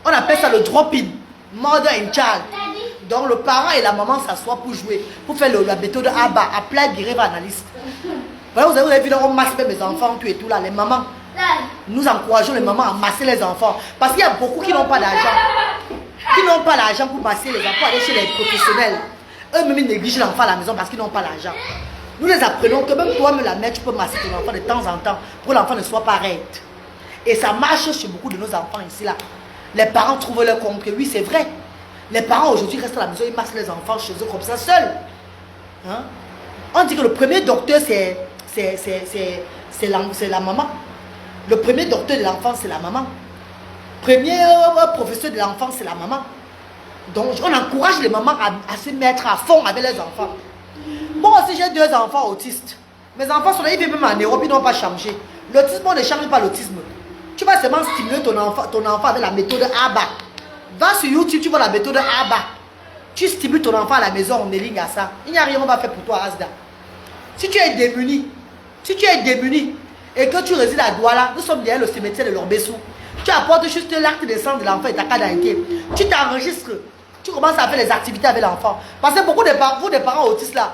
On appelle ça le drop-in, mother and child. Donc le parent et la maman s'assoient pour jouer, pour faire la méthode ABA, Applied Behavior Analyst. Voilà, vous avez vu, on masse mes enfants, tout et tout là, les mamans. Nous encourageons les mamans à masser les enfants. Parce qu'il y a beaucoup qui n'ont pas d'argent. Qui n'ont pas l'argent pour masser les enfants, aller chez les professionnels. Eux-mêmes, ils négligent l'enfant à la maison parce qu'ils n'ont pas l'argent. Nous les apprenons que même toi-même, la mère, tu peux masser ton enfant de temps en temps pour que l'enfant ne soit pas raide. Et ça marche chez beaucoup de nos enfants ici, là. Les parents trouvent leur compte que oui, c'est vrai. Les parents aujourd'hui restent à la maison, ils massent les enfants chez eux comme ça, seuls. Hein? On dit que le premier docteur, c'est la maman. Le premier docteur de l'enfant, c'est la maman. Premier professeur de l'enfant, c'est la maman. Donc, on encourage les mamans à se mettre à fond avec les enfants. Moi aussi, j'ai 2 enfants autistes. Mes enfants sont là, ils vivent même en Europe, ils n'ont pas changé. L'autisme, on ne change pas l'autisme. Tu vas seulement stimuler ton enfant avec la méthode ABA. Va sur YouTube, tu vois la méthode ABA. Tu stimules ton enfant à la maison, on est ligne à ça. Il n'y a rien qu'on va faire pour toi, Asda. Si tu es démuni, et que tu résides à Douala, nous sommes derrière le cimetière de l'Orbessou. Tu apportes juste l'acte de naissance de l'enfant et ta carte d'identité. Tu t'enregistres. Tu commences à faire les activités avec l'enfant. Parce que beaucoup de parents autistes là,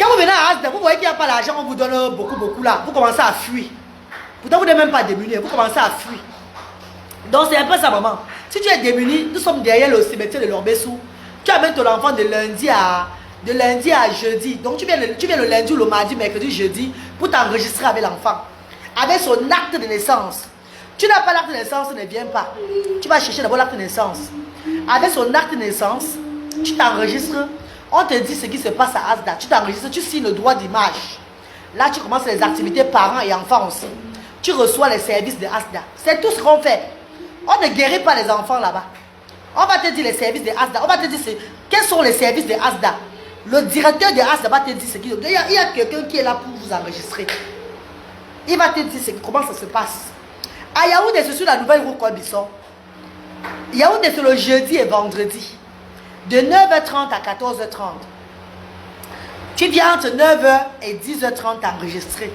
quand vous venez à Asda, vous voyez qu'il n'y a pas l'argent, on vous donne beaucoup là. Vous commencez à fuir. Pourtant, vous n'êtes même pas démuni, vous commencez à fuir. Donc, c'est un peu ça, maman. Si tu es démuni, nous sommes derrière le cimetière de l'Orbessou. Tu amènes ton enfant de lundi à jeudi. Donc, tu viens le lundi ou le mardi, mercredi, jeudi, pour t'enregistrer avec l'enfant. Avec son acte de naissance. Tu n'as pas l'acte de naissance, ne viens pas. Tu vas chercher d'abord l'acte de naissance. Avec son acte de naissance, tu t'enregistres. On te dit ce qui se passe à Asda. Tu t'enregistres, tu signes le droit d'image. Là, tu commences les activités parents et enfants aussi. Tu reçois les services de Asda. C'est tout ce qu'on fait. On ne guérit pas les enfants là-bas. On va te dire les services de Asda. On va te dire quels sont les services de Asda. Le directeur de Asda va te dire ce qu'il y a. Il y a quelqu'un qui est là pour vous enregistrer. Il va te dire comment ça se passe. À Yaoundé, c'est sur la nouvelle route Bisson. Yaoundé, c'est le jeudi et vendredi. De 9h30 à 14h30. Tu viens entre 9h et 10h30 t'enregistrer.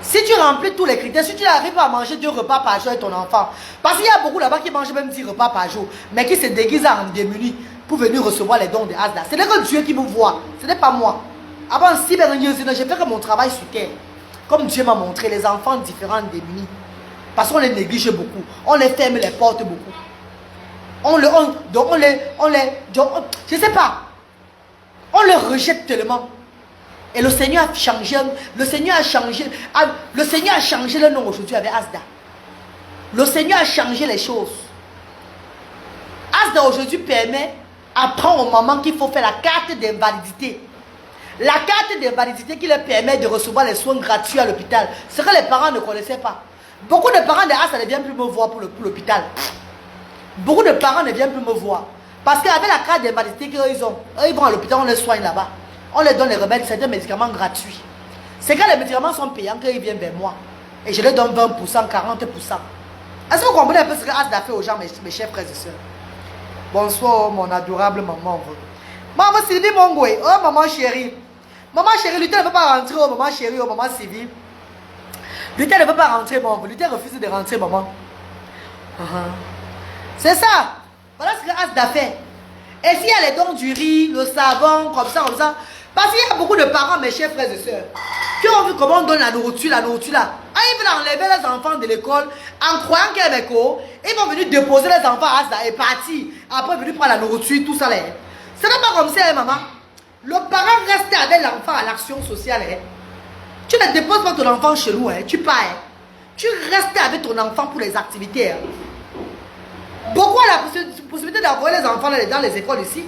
Si tu remplis tous les critères, si tu arrives à manger 2 repas par jour avec ton enfant, parce qu'il y a beaucoup là-bas qui mangent même 10 repas par jour, mais qui se déguisent en démunis pour venir recevoir les dons de Asda. Ce n'est que Dieu qui me voit, ce n'est pas moi. Avant, si j'ai fait que mon travail sur terre. Comme Dieu m'a montré, les enfants différents démunis. Parce qu'on les néglige beaucoup. On les ferme les portes beaucoup. Je ne sais pas. On les rejette tellement. Et le Seigneur a changé. Le Seigneur a changé le nom aujourd'hui avec Asda. Le Seigneur a changé les choses. Asda aujourd'hui apprend aux mamans qu'il faut faire la carte d'invalidité. La carte d'invalidité qui leur permet de recevoir les soins gratuits à l'hôpital. Ce que les parents ne connaissaient pas. Beaucoup de parents de Asda ne viennent plus me voir pour l'hôpital. Beaucoup de parents ne viennent plus me voir. Parce qu'avec la carte d'invalidité qu'ils ont, eux, ils vont à l'hôpital, on les soigne là-bas. On les donne les remèdes, certains médicaments gratuits. C'est quand les médicaments sont payants qu'ils viennent vers moi. Et je leur donne 20%, 40%. Est-ce que vous comprenez un peu ce que Asda fait aux gens, mes chers frères et sœurs? Bonsoir, mon adorable maman. Maman Sylvie Mongoué. Oh, maman chérie. Maman chérie, Luther ne veut pas rentrer. Oh, maman chérie, oh, maman Sylvie. Luther ne veut pas rentrer, maman. Luther refuse de rentrer, maman. C'est ça. Voilà ce que Asda fait. Et s'il y a les dons du riz, le savon, comme ça. Parce qu'il y a beaucoup de parents, mes chers frères et sœurs, qui ont vu comment on donne la nourriture là. Ah, ils veulent enlever les enfants de l'école en croyant qu'il y a des cours. Ils vont venir déposer les enfants à Asda et partir. Après, venir prendre la nourriture, tout ça là. Ce n'est pas comme ça, hein, maman. Le parent reste avec l'enfant à l'action sociale. Hein. Tu ne déposes pas ton enfant chez nous, hein. Tu pars. Hein. Tu restes avec ton enfant pour les activités. Hein. Beaucoup ont la possibilité d'envoyer les enfants dans les écoles ici.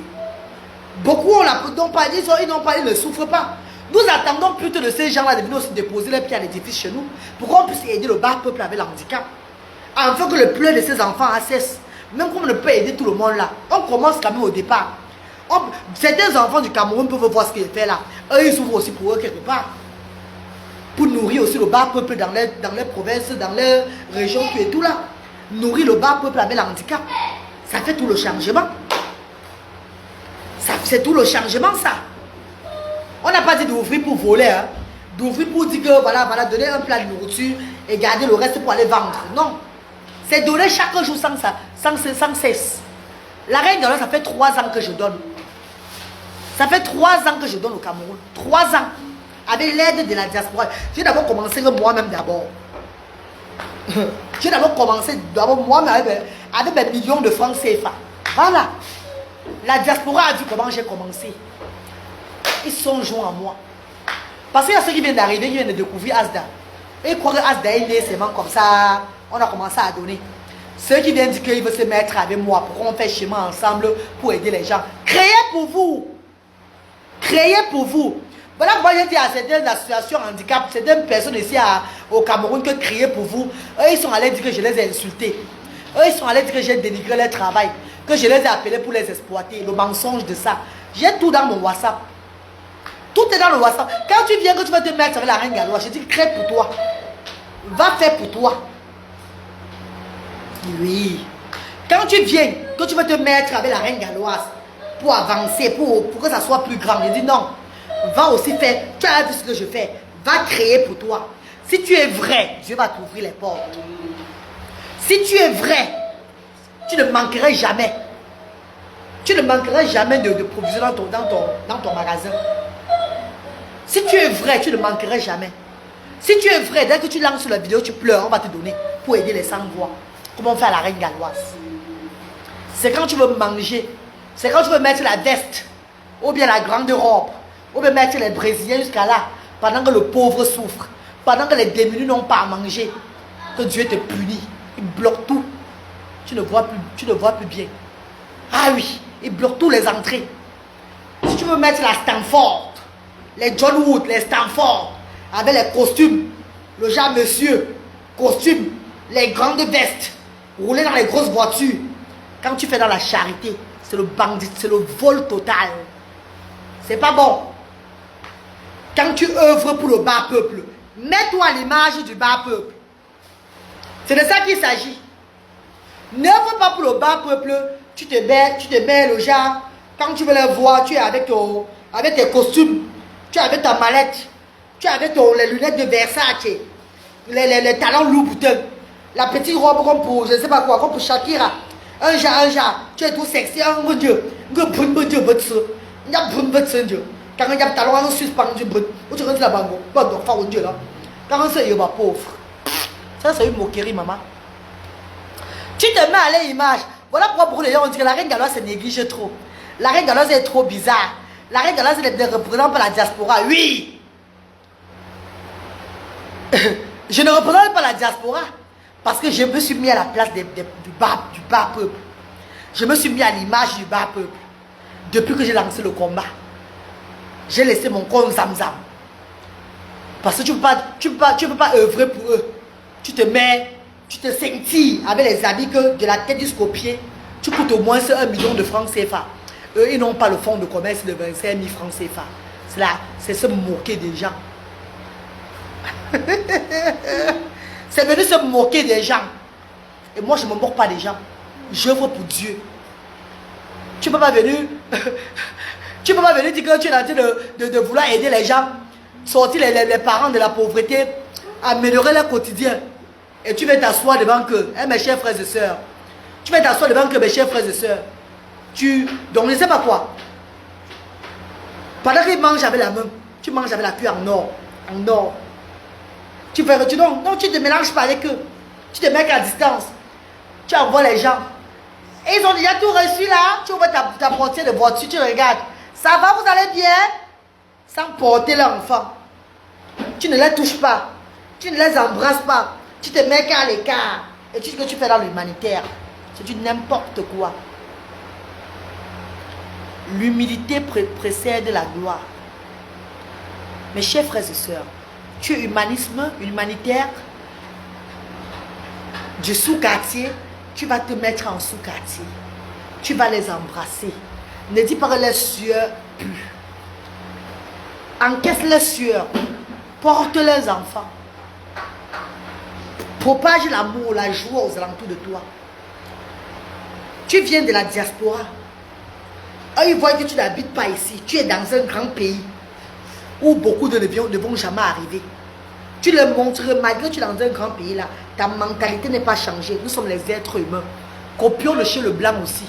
Beaucoup ont ils ne souffrent pas. Nous attendons plutôt de ces gens-là de venir aussi déposer les pieds à l'édifice chez nous pour qu'on puisse aider le bas peuple avec le handicap. Afin que le pleur de ces enfants cesse. Même comme on ne peut aider tout le monde là. On commence quand même au départ. Certains enfants du Cameroun peuvent voir ce qu'il fait là. Eux, ils ouvrent aussi pour eux quelque part. Pour nourrir aussi le bas peuple dans les provinces, dans les régions, tout et tout là. Nourrir le bas peuple avec le handicap. Ça fait tout le changement. C'est tout le changement ça. On n'a pas dit d'ouvrir pour voler. Hein. D'ouvrir pour dire que voilà, donner un plat de nourriture et garder le reste pour aller vendre. Non. C'est donner chaque jour sans cesse. La reine d'Or, ça fait 3 ans que je donne. Ça fait 3 ans que je donne au Cameroun. 3 ans. Avec l'aide de la diaspora. J'ai d'abord commencé moi-même d'abord. J'ai d'abord commencé moi-même avec mes millions de francs CFA. Voilà. La diaspora a vu comment j'ai commencé. Ils sont joints à moi. Parce qu'il y a ceux qui viennent d'arriver, qui viennent de découvrir Asda. Et ils croient que Asda est né seulement comme ça. On a commencé à donner. Ceux qui viennent dire qu'ils veulent se mettre avec moi pour qu'on fasse chemin ensemble pour aider les gens. Créez pour vous. Créez pour vous. Voilà pourquoi j'ai dit à certaines associations handicap, certaines personnes ici au Cameroun que créer pour vous. Eux, ils sont allés dire que je les ai insultés. Eux, ils sont allés dire que j'ai dénigré leur travail. Que je les ai appelés pour les exploiter. Le mensonge de ça. J'ai tout dans mon WhatsApp. Tout est dans le WhatsApp. Quand tu viens, que tu vas te mettre avec la reine galloise, je dis crée pour toi. Va faire pour toi. Oui. Quand tu viens, que tu vas te mettre avec la reine galloise pour avancer, pour que ça soit plus grand, je dis non. Va aussi faire. Tu as vu ce que je fais. Va créer pour toi. Si tu es vrai, Dieu va t'ouvrir les portes. Si tu es vrai, tu ne manqueras jamais. Tu ne manqueras jamais de provisions dans ton magasin. Si tu es vrai, tu ne manqueras jamais. Si tu es vrai, dès que tu lances la vidéo, tu pleures, on va te donner pour aider les sans-voix. Comment faire la reine galloise. C'est quand tu veux manger, c'est quand tu veux mettre la veste, ou bien la grande robe, ou bien mettre les Brésiliens jusqu'à là, pendant que le pauvre souffre, pendant que les démunis n'ont pas à manger, que Dieu te punit, il bloque tout. Tu ne vois plus bien. Ah oui, il bloque tous les entrées. Si tu veux mettre la Stanford, les John Wood, les Stanford, avec les costumes, le genre monsieur, costume, les grandes vestes, rouler dans les grosses voitures. Quand tu fais dans la charité, c'est le bandit, c'est le vol total. C'est pas bon. Quand tu œuvres pour le bas peuple, mets-toi à l'image du bas peuple. C'est de ça qu'il s'agit. N'œuvre pas pour le bas peuple, tu te mets le genre, quand tu veux les voir, tu es avec tes costumes, tu es avec ta mallette, tu es avec les lunettes de Versace, les talons Louboutin, la petite robe comme pour, je ne sais pas quoi, comme pour Shakira. Un genre, tu es tout sexy, un bon Dieu, quand il y a talon, un suspendu, où tu rentres là-bas, bon Dieu là, quand on se pauvre. Ça, c'est une moquerie, maman. Tu te mets à l'image. Voilà pourquoi pour les gens, on dit que la reine galloise se néglige trop. La reine galloise est trop bizarre. La reine galloise ne représente pas la diaspora. Oui. Je ne représente pas la diaspora parce que je me suis mis à la place du bas peuple. Je me suis mis à l'image du bas peuple. Depuis que j'ai lancé le combat, j'ai laissé mon compte Zamzam. Parce que tu ne peux pas œuvrer pour eux. Tu te scintilles avec les habits que de la tête jusqu'aux pieds, tu coûtes au moins 1 million de francs CFA. Eux, ils n'ont pas le fonds de commerce de 25 000 francs CFA. C'est se moquer des gens. C'est venu se moquer des gens. Et moi, je ne me moque pas des gens. J'œuvre pour Dieu. Tu ne peux pas venir tu peux pas venir dire que tu es en train de vouloir aider les gens, sortir les parents de la pauvreté, améliorer leur quotidien. Et tu vas t'asseoir devant eux, mes chers frères et sœurs. Tu vas t'asseoir devant eux, mes chers frères et sœurs. Donc je ne sais pas quoi. Pendant qu'ils mangent avec la main, tu manges avec la cuillère en or. En or. Tu ne te mélanges pas avec eux. Tu te mets à distance. Tu envoies les gens. Et ils ont déjà tout reçu là. Tu ouvres ta portière de voiture, tu regardes. Ça va, vous allez bien? Sans porter l'enfant. Tu ne les touches pas. Tu ne les embrasses pas. Tu te mets qu'à l'écart. Et tout ce que tu fais dans l'humanitaire, c'est du n'importe quoi. L'humilité précède la gloire. Mes chers frères et sœurs, tu es humanitaire, du sous-quartier, tu vas te mettre en sous-quartier. Tu vas les embrasser. Ne dis pas que les sueurs puent. Encaisse les sueurs. Porte les enfants. Propage l'amour, la joie aux alentours de toi. Tu viens de la diaspora. Ils voient que tu n'habites pas ici. Tu es dans un grand pays où beaucoup de ne vont jamais arriver. Tu leur montres, malgré que tu es dans un grand pays là, ta mentalité n'est pas changée. Nous sommes les êtres humains. Copions le chez le blanc aussi.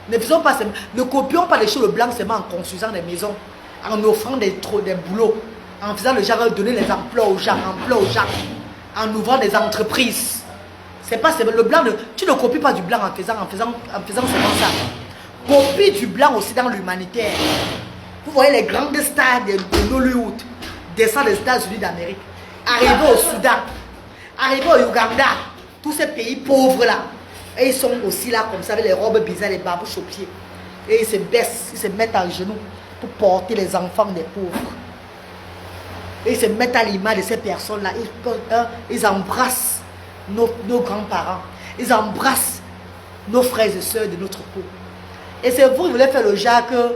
Ne copions pas le chez le blanc seulement en construisant des maisons, en offrant des boulots, en faisant le genre donner les emplois aux gens, en ouvrant des entreprises. C'est pas le blanc. Tu ne copies pas du blanc en faisant seulement ça. copie du blanc aussi dans l'humanitaire. Vous voyez les grandes stars de Hollywood descendent des États-Unis d'Amérique, arrivés au Soudan, arrivés au Ouganda, tous ces pays pauvres là. Et ils sont aussi là comme ça avec les robes bizarres, les babouches aux pieds. Et ils se baissent, ils se mettent à genoux pour porter les enfants des pauvres. Et ils se mettent à l'image de ces personnes-là. Ils embrassent nos grands-parents. Ils embrassent nos frères et sœurs de notre peau. Et c'est vous qui voulez faire le genre que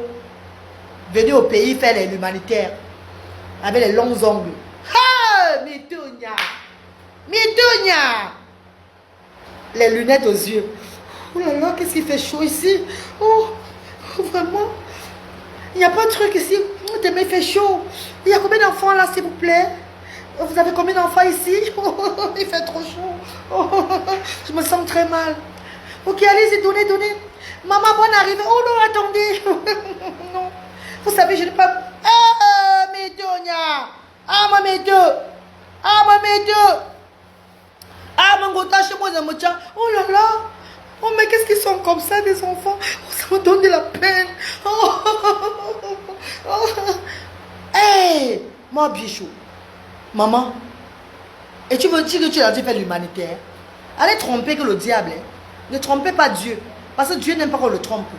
venez au pays faire l'humanitaire avec les longs ongles. Ah, Mitonia! Mitonia! Les lunettes aux yeux. Oh là là, qu'est-ce qu'il fait chaud ici? Oh, vraiment? Il n'y a pas de truc ici. Il fait chaud. Il y a combien d'enfants là, s'il vous plaît? Vous avez combien d'enfants ici? Oh, il fait trop chaud. Oh, je me sens très mal. Ok, allez-y, donnez. Maman, bonne arrivée. Oh non, attendez. Non. Vous savez, je n'ai pas... Ah, Médonia. Ah, ma Médo. Ah, ma Médo. Ah, mon gota, chez moi, oh là là. Oh, mais qu'est-ce qu'ils sont comme ça, des enfants? Oh, ça me donne de la peine. Oh, hey, moi, bichou. Maman, et tu veux dire que tu as dû faire l'humanitaire? Allez tromper que le diable. Ne trompez pas Dieu. Parce que Dieu n'aime pas qu'on le trompe.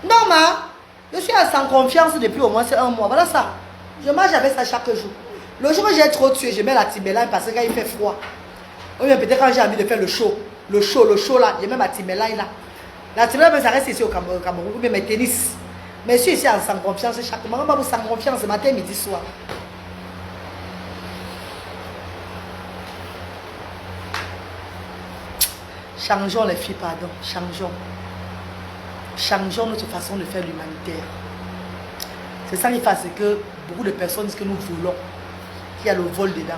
Non, ma, je suis sans confiance depuis au moins 1 mois. Voilà ça. Je mange avec ça chaque jour. Le jour où j'ai trop tué, je mets la Timberline parce que quand il fait froid. Ou bien peut-être quand j'ai envie de faire le show là, je mets ma Timberline là. La Timberline, ça reste ici au Cameroun, ou bien mes tennis. Mais je suis ici sans confiance chaque mois. Maman, sans confiance matin, midi, soir. Changeons les filles, pardon. Changeons notre façon de faire l'humanitaire. C'est ça qui fait que beaucoup de personnes disent que nous voulons qu'il y a le vol dedans.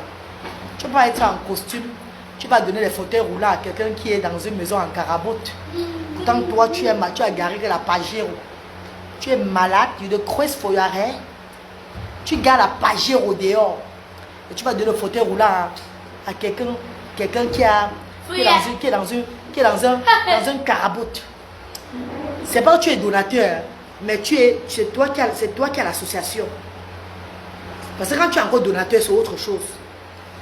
Tu ne peux pas être en costume, tu vas donner les fauteuils roulants à quelqu'un qui est dans une maison en carabote. Pourtant, toi, tu as garé que la Pajero. Tu es malade, you de crève for your hair. Tu gardes la Pajero dehors. Et tu vas donner le fauteuil roulant à quelqu'un qui est dans un carabote. C'est pas que tu es donateur, mais c'est toi qui as l'association. Parce que quand tu es encore donateur, c'est autre chose.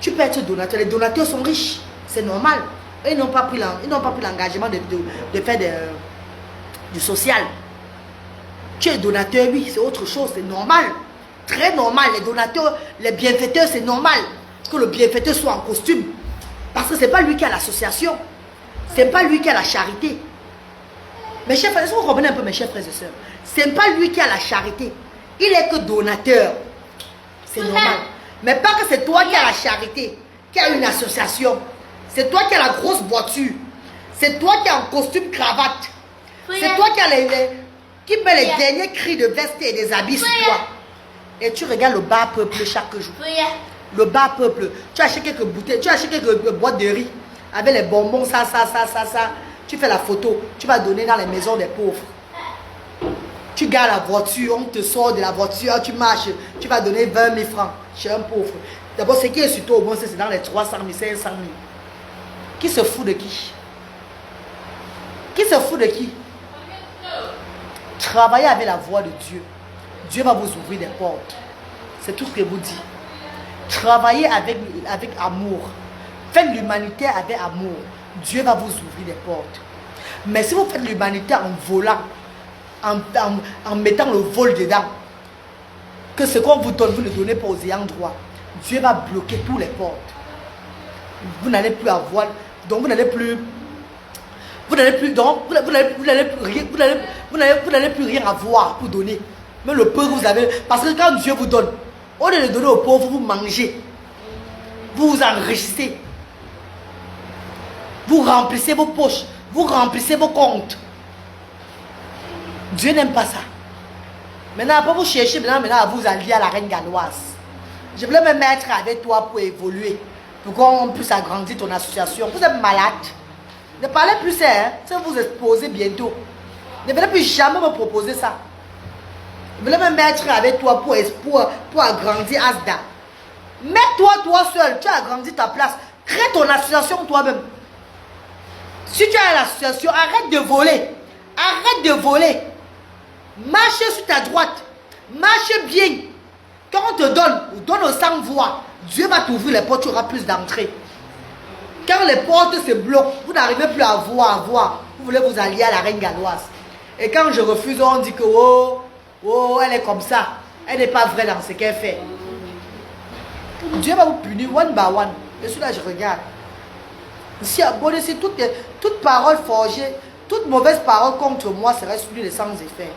Tu peux être donateur. Les donateurs sont riches, c'est normal. Ils n'ont pas pris l'engagement de faire du social. Tu es donateur, oui, c'est autre chose, c'est normal. Très normal. Les donateurs, les bienfaiteurs, c'est normal que le bienfaiteur soit en costume. Parce que ce n'est pas lui qui a l'association. Ce n'est pas lui qui a la charité. Mes chers frères, est-ce que vous comprenez un peu, mes chers frères et sœurs? Ce n'est pas lui qui a la charité. Il est que donateur. C'est normal. Mais pas que c'est toi qui as la charité, qui a une association. C'est toi qui as la grosse voiture. C'est toi qui as un costume cravate. C'est toi qui met les derniers cris de veste et des habits sur toi. Et tu regardes le bas peuple chaque jour. Le bas peuple. Tu achètes quelques bouteilles, tu achètes quelques boîtes de riz avec les bonbons, ça. Tu fais la photo, tu vas donner dans les maisons des pauvres. Tu gardes la voiture, on te sort de la voiture, tu marches, tu vas donner 20 000 francs chez un pauvre. D'abord, ce qui est sur toi au moins, c'est dans les 300 000, 500 000. Qui se fout de qui? Qui se fout de qui? Travaillez avec la voix de Dieu. Dieu va vous ouvrir des portes. C'est tout ce que vous dit. Travaillez avec amour. Faites l'humanité avec amour. Dieu va vous ouvrir des portes. Mais si vous faites l'humanité en volant, en mettant le vol dedans, que ce qu'on vous donne, vous ne donnez pas aux ayants droit, Dieu va bloquer toutes les portes. Vous n'allez plus avoir, donc vous n'allez plus rien avoir pour donner. Mais le peu que vous avez, parce que quand Dieu vous donne, au lieu de donner aux pauvres, vous mangez, vous vous enrichissez, vous remplissez vos poches, vous remplissez vos comptes. Dieu n'aime pas ça. Maintenant, après vous cherchez maintenant à vous allier à la reine galloise. Je voulais me mettre avec toi pour évoluer, pour qu'on puisse agrandir ton association. Vous êtes malade. Ne parlez plus ça, hein. Ça va vous exposer bientôt. Ne venez plus jamais me proposer ça. Je voulais me mettre avec toi pour agrandir Asda. Mets-toi toi seul, tu as agrandi ta place. Crée ton association toi-même. Si tu as l'association, arrête de voler. Arrête de voler. Marche sur ta droite. Marche bien. Quand on te donne sans voix, Dieu va t'ouvrir les portes, tu auras plus d'entrée. Quand les portes se bloquent, vous n'arrivez plus à voir. Vous voulez vous allier à la reine galloise. Et quand je refuse, on dit que oh, elle est comme ça. Elle n'est pas vraie dans ce qu'elle fait. Dieu va vous punir one by one. Et celui-là, je regarde. Si abonné, si toute parole forgée, toute mauvaise parole contre moi serait souillée de sans effet.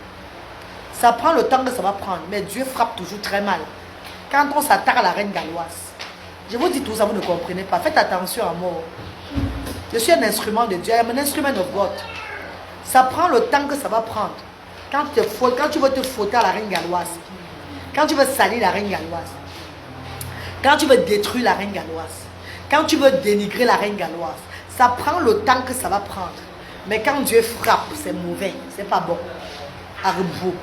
Ça prend le temps que ça va prendre. Mais Dieu frappe toujours très mal. Quand on s'attaque à la reine galloise. Je vous dis tout ça, vous ne comprenez pas. Faites attention à moi. Je suis un instrument de Dieu. I am an instrument of God. Ça prend le temps que ça va prendre. Quand tu veux te frotter à la reine galloise. Quand tu veux salir la reine galloise. Quand tu veux détruire la reine galloise. Quand tu veux dénigrer la reine galloise. Ça prend le temps que ça va prendre. Mais quand Dieu frappe, c'est mauvais. C'est pas bon. Arrêtez-vous.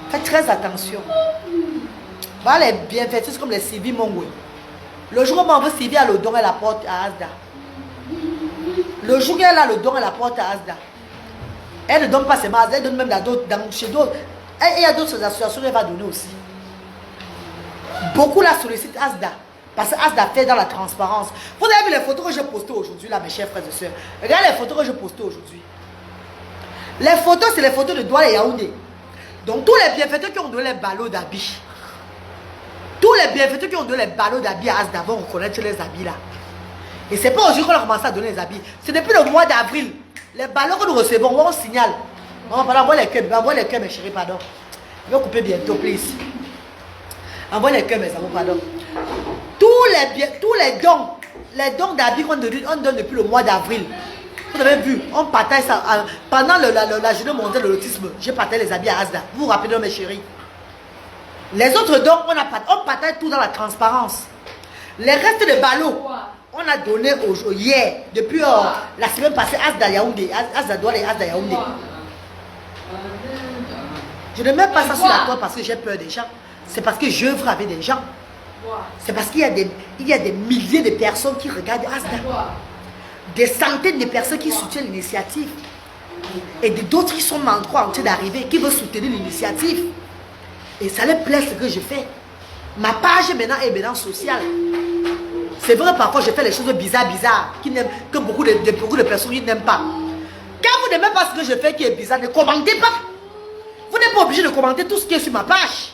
Faites très attention. Voilà les bienfaiteurs comme les Sylvie Mongwe. Le jour où on veut Sylvie a le don, elle apporte à Asda. Le jour où elle a le don, elle apporte à Asda. Elle ne donne pas seulement à Asda, elle donne même chez d'autres. Et il y a d'autres associations qu'elle va donner aussi. Beaucoup la sollicitent Asda. Parce que Asda fait dans la transparence. Vous avez vu les photos que j'ai postées aujourd'hui là, mes chers frères et sœurs. Regardez les photos que j'ai postées aujourd'hui. Les photos, c'est les photos de Douala et Yaoundé. Donc tous les bienfaiteurs qui ont donné les ballots d'habits. Tous les bienfaiteurs qui ont donné les ballots d'habits à Asda vont reconnaître les habits là. Et c'est pas aujourd'hui qu'on a commencé à donner les habits. C'est depuis le mois d'avril. Les ballots que nous recevons, on signale. On va envoyer les cœurs, mes chéris, pardon. Je vais couper bientôt, please. Envoie les cœurs, mes amours, pardon. Tous les dons d'habits qu'on donne depuis le mois d'avril. Vous avez vu, on partage ça. Pendant la journée mondiale de l'autisme, j'ai partagé les habits à Asda. Vous vous rappelez, mes chéris. Les autres dons, on partage tout dans la transparence. Les restes de ballots, on a donné hier, depuis la semaine passée, Asda Yaoundé, Asda Douala et Asda Yaoundé. Je ne mets pas ça sur la toile parce que j'ai peur des gens. C'est parce que j'œuvre avec des gens. C'est parce qu'il y a des milliers de personnes qui regardent Asda. Des centaines de personnes qui soutiennent l'initiative. Et d'autres qui sont en train d'arriver, qui veulent soutenir l'initiative. Et ça leur plaît ce que je fais. Ma page maintenant est maintenant sociale. C'est vrai, parfois je fais les choses bizarres, que beaucoup de personnes n'aiment pas. Quand vous n'aimez pas ce que je fais qui est bizarre, ne commentez pas. Vous n'êtes pas obligé de commenter tout ce qui est sur ma page.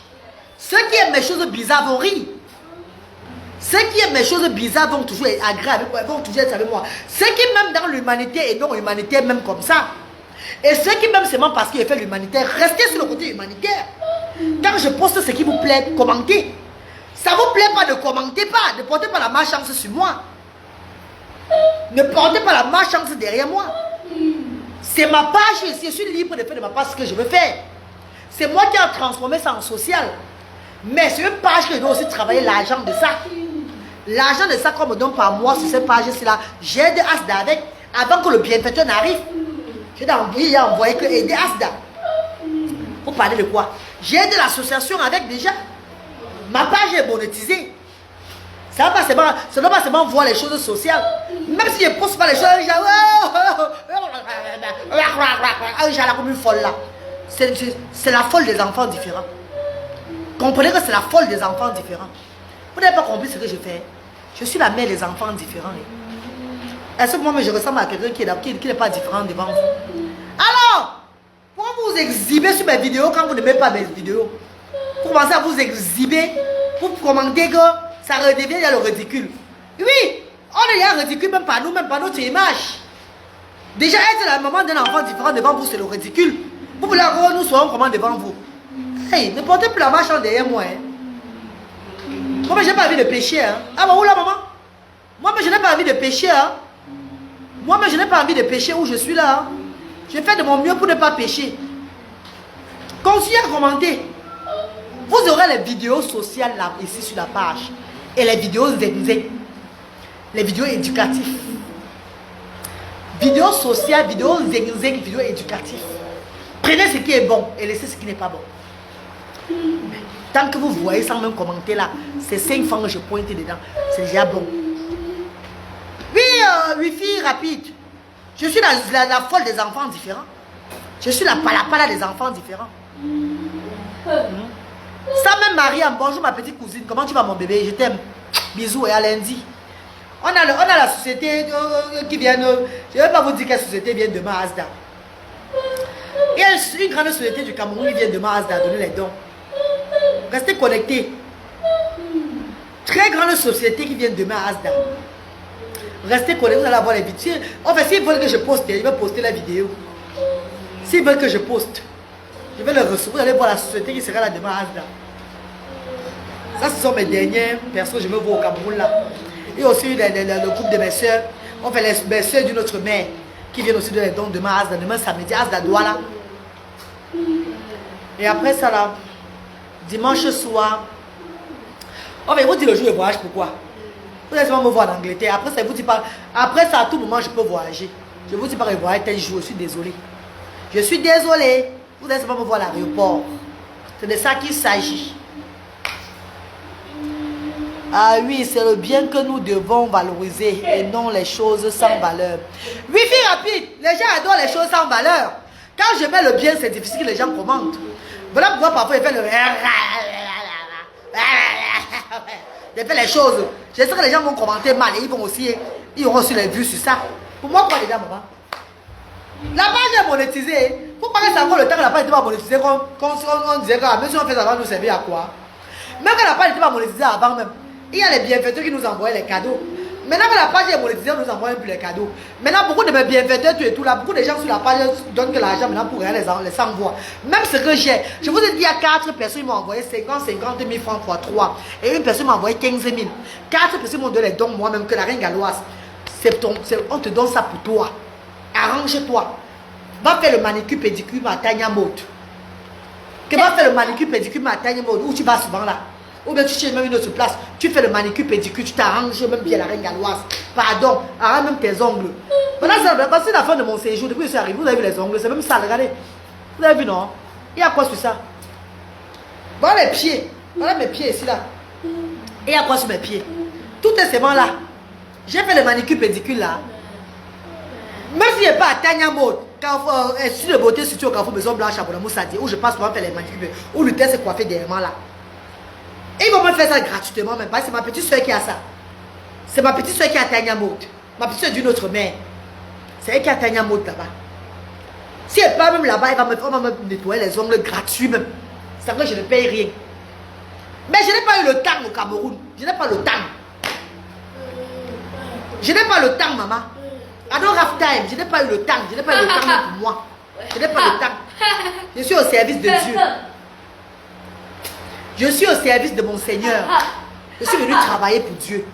Ceux qui aiment mes choses bizarres vont rire. Ceux qui aiment mes choses bizarres vont toujours être agréables, vont toujours être avec moi. Ceux qui m'aiment dans l'humanité et non l'humanité, même comme ça. Et ceux qui m'aiment seulement parce qu'il fait l'humanitaire, restez sur le côté humanitaire. Quand je poste ce qui vous plaît, commentez. Ça ne vous plaît pas, ne commentez pas. Ne portez pas la malchance sur moi. Ne portez pas la malchance derrière moi. C'est ma page, je suis libre de faire de ma page ce que je veux faire. C'est moi qui ai transformé ça en social. Mais c'est une page que je dois aussi travailler l'argent de ça. L'argent de ça qu'on me donne par mois sur cette page-ci là, j'aide Asda avec, avant que le bienfaiteur n'arrive. Je dois envoyer que aider Asda. Vous parlez de quoi? J'aide l'association avec déjà. Ma page est monétisée. Ça ne doit pas seulement voir les choses sociales. Même si je ne poste pas les choses, j'ai la comme une folle là. C'est la folle des enfants différents. Comprenez que c'est la folle des enfants différents. Vous n'avez pas compris ce que je fais. Je suis la mère des enfants différents. Est-ce que moi je ressemble à quelqu'un qui n'est pas différent devant vous? Alors, pourquoi vous vous exhibez sur mes vidéos quand vous n'aimez pas mes vidéos? Vous commencez à vous exhiber pour commenter que ça redevient le ridicule. Oui, on est là ridicule même par nous, même par notre image. Déjà être la maman d'un enfant différent devant vous, c'est le ridicule. Vous voulez que nous soyons comment devant vous? Hey, ne portez plus la marche derrière moi. Hein. Moi, je n'ai pas envie de pécher. Hein. Ah, bah, où là, maman? Moi, je n'ai pas envie de pécher. Hein. Moi, je n'ai pas envie de pécher où je suis là. Hein. Je fais de mon mieux pour ne pas pécher. Continuez à commenter. Vous aurez les vidéos sociales là, ici sur la page. Et les vidéos zénizées. Les vidéos éducatives. Vidéos sociales, vidéos zénizées, vidéos éducatives. Prenez ce qui est bon et laissez ce qui n'est pas bon. Tant que vous voyez sans même commenter là, c'est 5 fois que je pointe dedans. C'est déjà bon. Oui, Wi-Fi rapide. Je suis la folle des enfants différents. Je suis la palapala des enfants différents. Ça même Mariam, bonjour ma petite cousine, comment tu vas mon bébé? Je t'aime. Bisous et à lundi. On a la société qui vient, je ne vais pas vous dire quelle société vient demain à Asda. Il y a une grande société du Cameroun qui vient demain à Asda donner les dons. Restez connectés. Très grande société qui vient demain à Asda. Restez connectés, vous allez avoir les vidéos. En fait, s'ils veulent que je poste, je vais poster la vidéo. S'ils veulent que je poste, je vais le recevoir. Vous allez voir la société qui sera là demain à Asda. Ça, ce sont mes dernières personnes que je veux voir au Cameroun là. Et aussi le groupe de mes soeurs. On fait mes soeurs d'une autre mère qui viennent aussi de les dons demain à Asda. Demain samedi, Asda Douala. Et après ça là, dimanche soir, on va vous dire le jour de voyage, pourquoi? Vous allez me voir en Angleterre. Après ça, vous dit pas. Après ça, à tout moment, je peux voyager. Je vous dis pas que je voyage tel jour. Je suis désolé. Je suis désolé. Vous allez me voir à l'aéroport. C'est de ça qu'il s'agit. Ah oui, c'est le bien que nous devons valoriser et non les choses sans valeur. Wifi rapide. Les gens adorent les choses sans valeur. Quand je mets le bien, c'est difficile que les gens commentent. Voilà pourquoi parfois ils font le... Ils font les choses. J'espère que les gens vont commenter mal et ils auront aussi les vues sur ça. Pour moi, quoi les gars, maman? La page est monétisée. Faut pas que ça encore le temps que la page n'était pas monétisée. On disait que même si on fait ça, va nous servir à quoi? Même quand la page n'était pas monétisée avant même, il y a les bienfaiteurs qui nous envoient les cadeaux. Maintenant que la page est monétisée, on nous envoie plus les cadeaux. Maintenant, beaucoup de mes bienfaiteurs, tout et tout là, beaucoup de gens sur la page donnent que l'argent maintenant pour rien les envoie. Même ce que j'ai, je vous ai dit, il y a 4 personnes qui m'ont envoyé 50 000 francs x 3. Et une personne m'a envoyé 15 000. 4 personnes m'ont donné les dons moi-même que la reine galloise. On te donne ça pour toi. Arrange-toi. Va faire le manicure pédicure à Tanya Mode. Que va faire le manicure pédicure à Tanya Mode où tu vas souvent là. Ou bien tu cherches même une autre place. Tu fais le manicure pédicure, tu t'arranges même bien la reine galloise. Pardon, arrange même tes ongles. Parce que la fin de mon séjour, depuis que je suis arrivé, vous avez vu les ongles, c'est même ça, regardez. Vous avez vu non? Il y a quoi sur ça? Voilà les pieds. Voilà mes pieds ici là. Et il y a quoi sur mes pieds? Tout est seulement là. J'ai fait le manicure pédicure là. Même si je n'ai pas à Tanya Mode, sur le beauté situé au Carrefour Maison Blanche à Bonamou Sadi, où je passe pour faire les manicures, où le test est coiffé derrière là. Et ils vont me faire ça gratuitement, même pas. C'est ma petite soeur qui a ça. C'est ma petite soeur qui a Tanya Mode. Ma petite soeur d'une autre mère. C'est elle qui a Tanya Mode là-bas. Si elle part même là-bas, elle va me nettoyer les ongles gratuits même. C'est vrai que je ne paye rien. Mais je n'ai pas eu le temps au Cameroun. Je n'ai pas le temps. Je n'ai pas le temps, maman. I don't have time. Je n'ai pas eu le temps. Je n'ai pas eu le temps même pour moi. Je n'ai pas le temps. Je suis au service de Dieu. Je suis au service de mon Seigneur. Je suis venu travailler pour Dieu.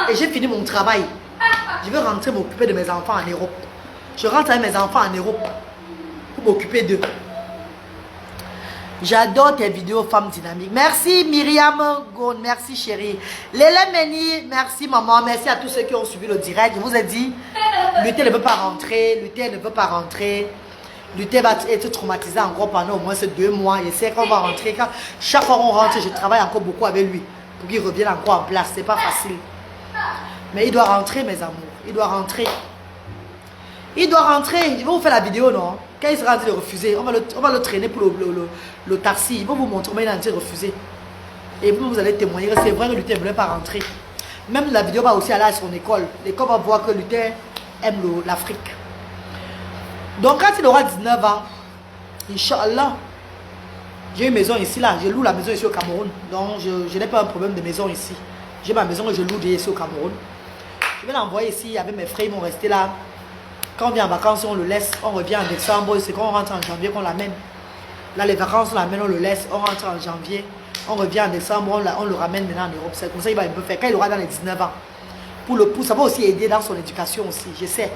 Et j'ai fini mon travail. Je vais rentrer m'occuper de mes enfants en Europe. Je rentre avec mes enfants en Europe pour m'occuper d'eux. J'adore tes vidéos femmes dynamiques. Merci Myriam Gone, merci chérie. Léla Meni, merci maman. Merci à tous ceux qui ont suivi le direct. Je vous ai dit, Luther ne veut pas rentrer. Luther ne veut pas rentrer. Luther va être traumatisé encore pendant au moins ces 2 mois. Je sais qu'on va rentrer. Quand chaque fois qu'on rentre, je travaille encore beaucoup avec lui pour qu'il revienne encore en place. C'est pas facile. Mais il doit rentrer, mes amours. Il doit rentrer. Il doit rentrer. Il va vous faire la vidéo, non? Quand il sera en train de refuser, on va le traîner pour le taxi. Il va vous montrer comment il est en train de refuser. Et vous allez témoigner que c'est vrai que Luther ne voulait pas rentrer. Même la vidéo va aussi aller à son école. L'école va voir que Luther aime l'Afrique. Donc quand il aura 19 ans, Inch'Allah, j'ai une maison ici là. Je loue la maison ici au Cameroun. Donc je n'ai pas un problème de maison ici. J'ai ma maison que je loue ici au Cameroun. Je vais l'envoyer ici avec mes frères, ils vont rester là. Quand on vient en vacances, on le laisse, on revient en décembre, c'est quand on rentre en janvier qu'on l'amène. Là, les vacances, on l'amène, on le laisse, on rentre en janvier, on revient en décembre, on le ramène maintenant en Europe. C'est comme ça qu'il va un peu faire quand il aura dans les 19 ans. Ça va aussi aider dans son éducation aussi, je sais.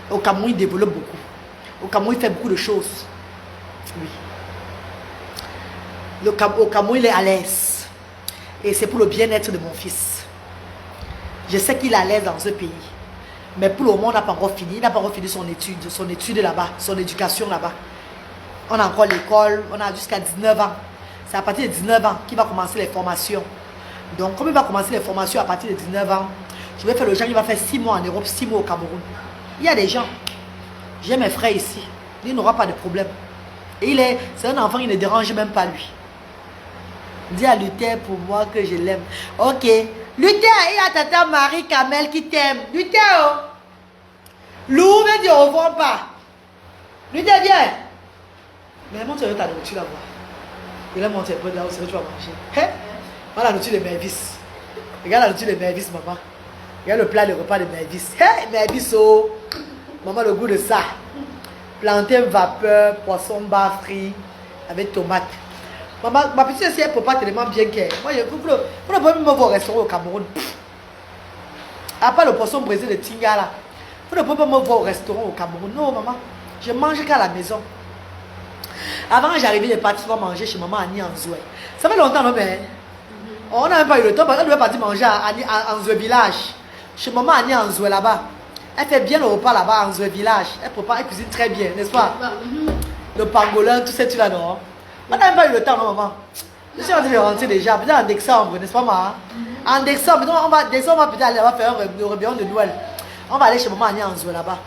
Au Cameroun, il développe beaucoup. Au Cameroun, il fait beaucoup de choses. Oui. Au Cameroun, il est à l'aise. Et c'est pour le bien-être de mon fils. Je sais qu'il est à l'aise dans ce pays. Mais pour le moment, on n'a pas encore fini. Il n'a pas encore fini son étude là-bas, son éducation là-bas. On a encore l'école, on a jusqu'à 19 ans. C'est à partir de 19 ans qu'il va commencer les formations. Donc, comme il va commencer les formations à partir de 19 ans, je vais faire le genre, il va faire 6 mois en Europe, 6 mois au Cameroun. Il y a des gens, j'ai mes frères ici, il n'aura pas de problème. Et c'est un enfant qui ne dérange même pas lui. Dis à Luther pour moi que je l'aime. Ok. Luther, il y a tata Marie Kamel qui t'aime. Luther, oh. Lou me dit au revoir pas. Luther, viens. Mais montre ta nourriture là-bas. Il a montré un peu là où tu vas manger. Hein? Voilà la nourriture de Mervis. Regarde la nourriture de Mervis, maman. Regarde le plat de repas de Mervis. Hein? Mervis, oh. Maman, le goût de ça. Plantain vapeur, poisson bar frit avec tomate. Maman, ma petite sœur, elle ne peut pas tellement bien qu'elle. Moi, vous ne pouvez même voir au restaurant au Cameroun. À part le poisson brisé de Tinga là. Vous ne pouvez pas me voir au restaurant au Cameroun. Non, maman. Je mange qu'à la maison. Avant que j'arrivais, je partais souvent manger chez maman Annie en Zoué. Ça fait longtemps, mais on n'a même pas eu le temps. Elle devait partir manger en Zoué village. Chez maman Annie en Zoué là-bas. Elle fait bien le repas là-bas en Zoué village. Elle prépare, elle cuisine très bien, n'est-ce pas? Le pangolin, tout ça, tu l'as, non? On n'a même pas eu le temps, non, maman. Je suis en train de rentrer déjà, peut-être en décembre, n'est-ce pas, maman? En décembre, on va peut-être aller là-bas faire un réveillon de Noël. On va aller chez maman Annie en Zoué là-bas.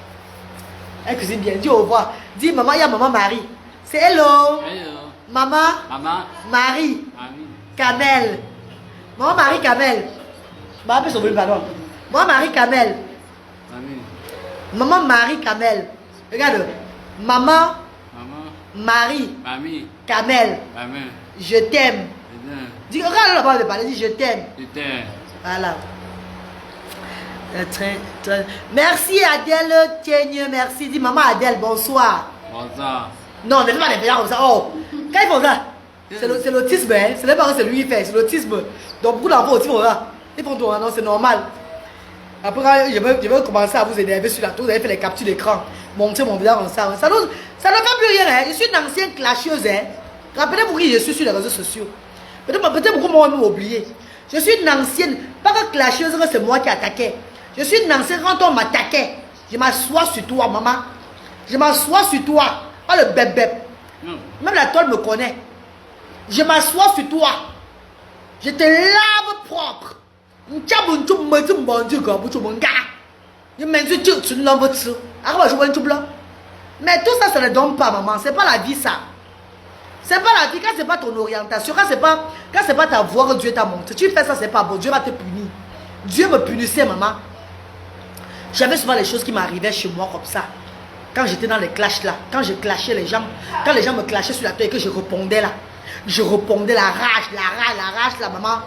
Elle cuisine bien. Dis au revoir. Dis, maman, il y a maman Marie. C'est hello. Hello. Maman. Maman. Marie. Ami. Kamel. Maman Marie Kamel. Maman peut sauver le ballon. Maman Marie Kamel. Ami. Maman Marie Kamel. Regarde. Maman Maman. Marie Mami. Kamel. Maman. Je t'aime. Dis, regarde là-bas de parler. Dis, je t'aime. Luther. Voilà. Très. Merci Adèle Tienne. Merci. Dis, maman Adèle, bonsoir. Bonsoir. Non, ne fais pas des blagues comme ça. Oh, quand ils font ça, c'est l'autisme, hein. Ce n'est pas que c'est lui qui fait, c'est l'autisme. Donc beaucoup d'enfants aussi font ça. Ils font tout, non, c'est normal. Après, quand je vais commencer à vous énerver sur la tour, vous allez faire les captures d'écran, montrer mon visage comme ça. Ça ne fait plus rien, hein. Je suis une ancienne clasheuse, hein. Rappelez-vous qui je suis sur les réseaux sociaux. Peut-être beaucoup m'ont oublié. Je suis une ancienne, pas que clasheuse, c'est moi qui attaquais. Je suis une ancienne, quand on m'attaquait, je m'assois sur toi, maman. Je m'assois sur toi. Pas le bébé. Même la toile me connaît. Je m'assois sur toi. Je te lave propre. Mais tout ça, ça ne donne pas, maman. C'est pas la vie, ça. C'est pas la vie. Quand c'est pas ton orientation, quand c'est pas ta voix que Dieu t'a montré, tu fais ça, c'est pas bon. Dieu va te punir. Dieu me punissait, maman. J'avais souvent les choses qui m'arrivaient chez moi comme ça. Quand j'étais dans les clashs là, quand je clashais les gens, quand les gens me clashaient sur la tête et que je répondais là, je répondais la rage là, maman.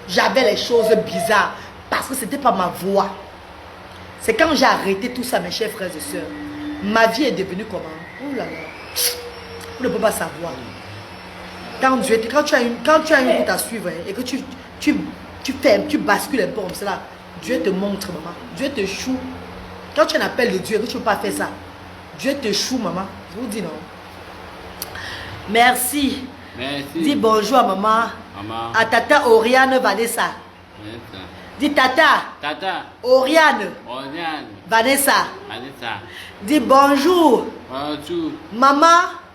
J'avais les choses bizarres parce que c'était pas ma voix. C'est quand j'ai arrêté tout ça, mes chers frères et sœurs, ma vie est devenue comment? Oh là là, vous ne pouvez pas savoir. Quand tu as une route à suivre hein, et que tu bascules un peu comme cela, Dieu te montre, maman. Dieu te choue. Quand tu as un appel de Dieu et que tu ne peux pas faire ça, Dieu te choue, maman. Je vous dis non. Merci. Merci. Dis bonjour à maman. Maman. À tata Oriane Vanessa. Vanessa. Dis tata. Tata. Oriane. Oriane. Vanessa. Vanessa. Dis bonjour. Bonjour. Maman.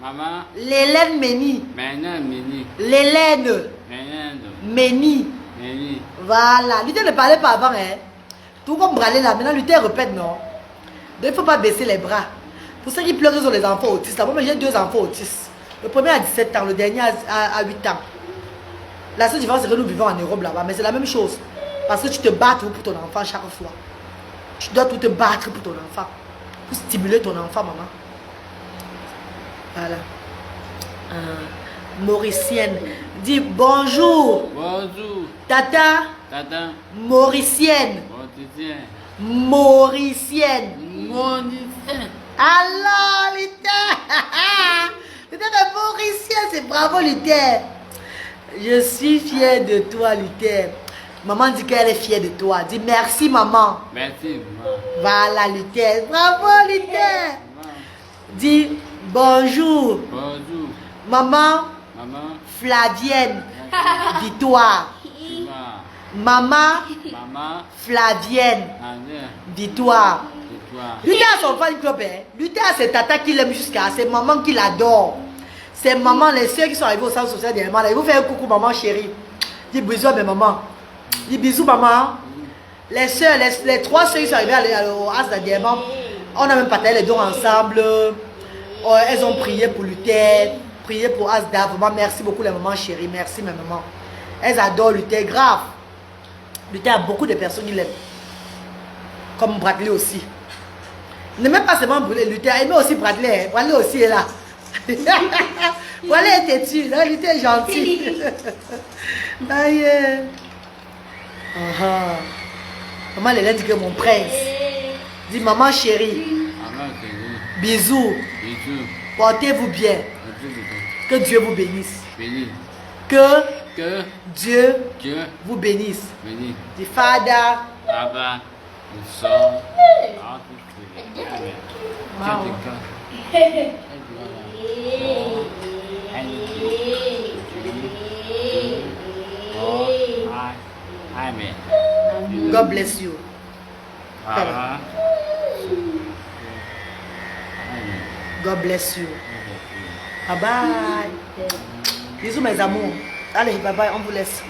Maman. L'Hélène Méni. Maintenant, Mini. L'Hélène Maintenant. Méni. Mini. Voilà. Luther ne parlait pas avant, hein. Tout comme Bralé là. Maintenant, Luther répète, non. Donc, il ne faut pas baisser les bras. Pour ceux qui pleurent, ils ont les enfants autistes. Moi, j'ai 2 enfants autistes. Le premier a 17 ans, le dernier a 8 ans. La seule différence, c'est que nous vivons en Europe là-bas. Mais c'est la même chose. Parce que tu te bats pour ton enfant chaque fois. Tu dois tout te battre pour ton enfant. Pour stimuler ton enfant, maman. Voilà. Mauricienne. Dis bonjour. Bonjour. Tata. Tata. Mauricienne. Morticien. Mauricienne. Morticien. Alors, Luther. Luther est mauricienne, c'est bravo, Luther. Je suis fière de toi, Luther. Maman dit qu'elle est fière de toi. Dis merci, maman. Merci, maman. Voilà, Luther. Bravo, Luther. Maman. Dis bonjour. Bonjour. Maman Maman. Flavienne. Victoire. Victoire. Maman Maman. Flavienne. André. Victoire. Victoire. Luther a son fan club, hein. Luther a ses tatas qui l'aiment jusqu'à ses mamans qui l'adorent. Ses mamans, les soeurs qui sont arrivées au centre social dernièrement, là, ils vous faire un coucou, maman chérie. Dis bisous à mes mamans. Dis bisous, maman. Les soeurs, les 3 soeurs qui sont arrivées au As dernièrement, on a même partagé les dons ensemble. Oh, elles ont prié pour Luther, prié pour Asda. Vraiment, merci beaucoup les mamans chéries. Merci mes mamans. Elles adorent Luther, grave. Luther a beaucoup de personnes qui l'aiment. Comme Bradley aussi. Ne même pas seulement Luther, il aime aussi Bradley. Bradley aussi est là. Bradley est têtu, Luther est gentil. Aïe. Maman elle dit que mon prince. Dis maman chérie. Maman chérie. Bisous. Bisous. Portez-vous bien. Que Dieu vous bénisse. Béni. Que Dieu vous bénisse. béni. Dis Father. Baba. Le sang. Amen. God bless you. Amen. God bless you. Bye bye. Bisous mes amours. Allez, bye bye, on vous laisse.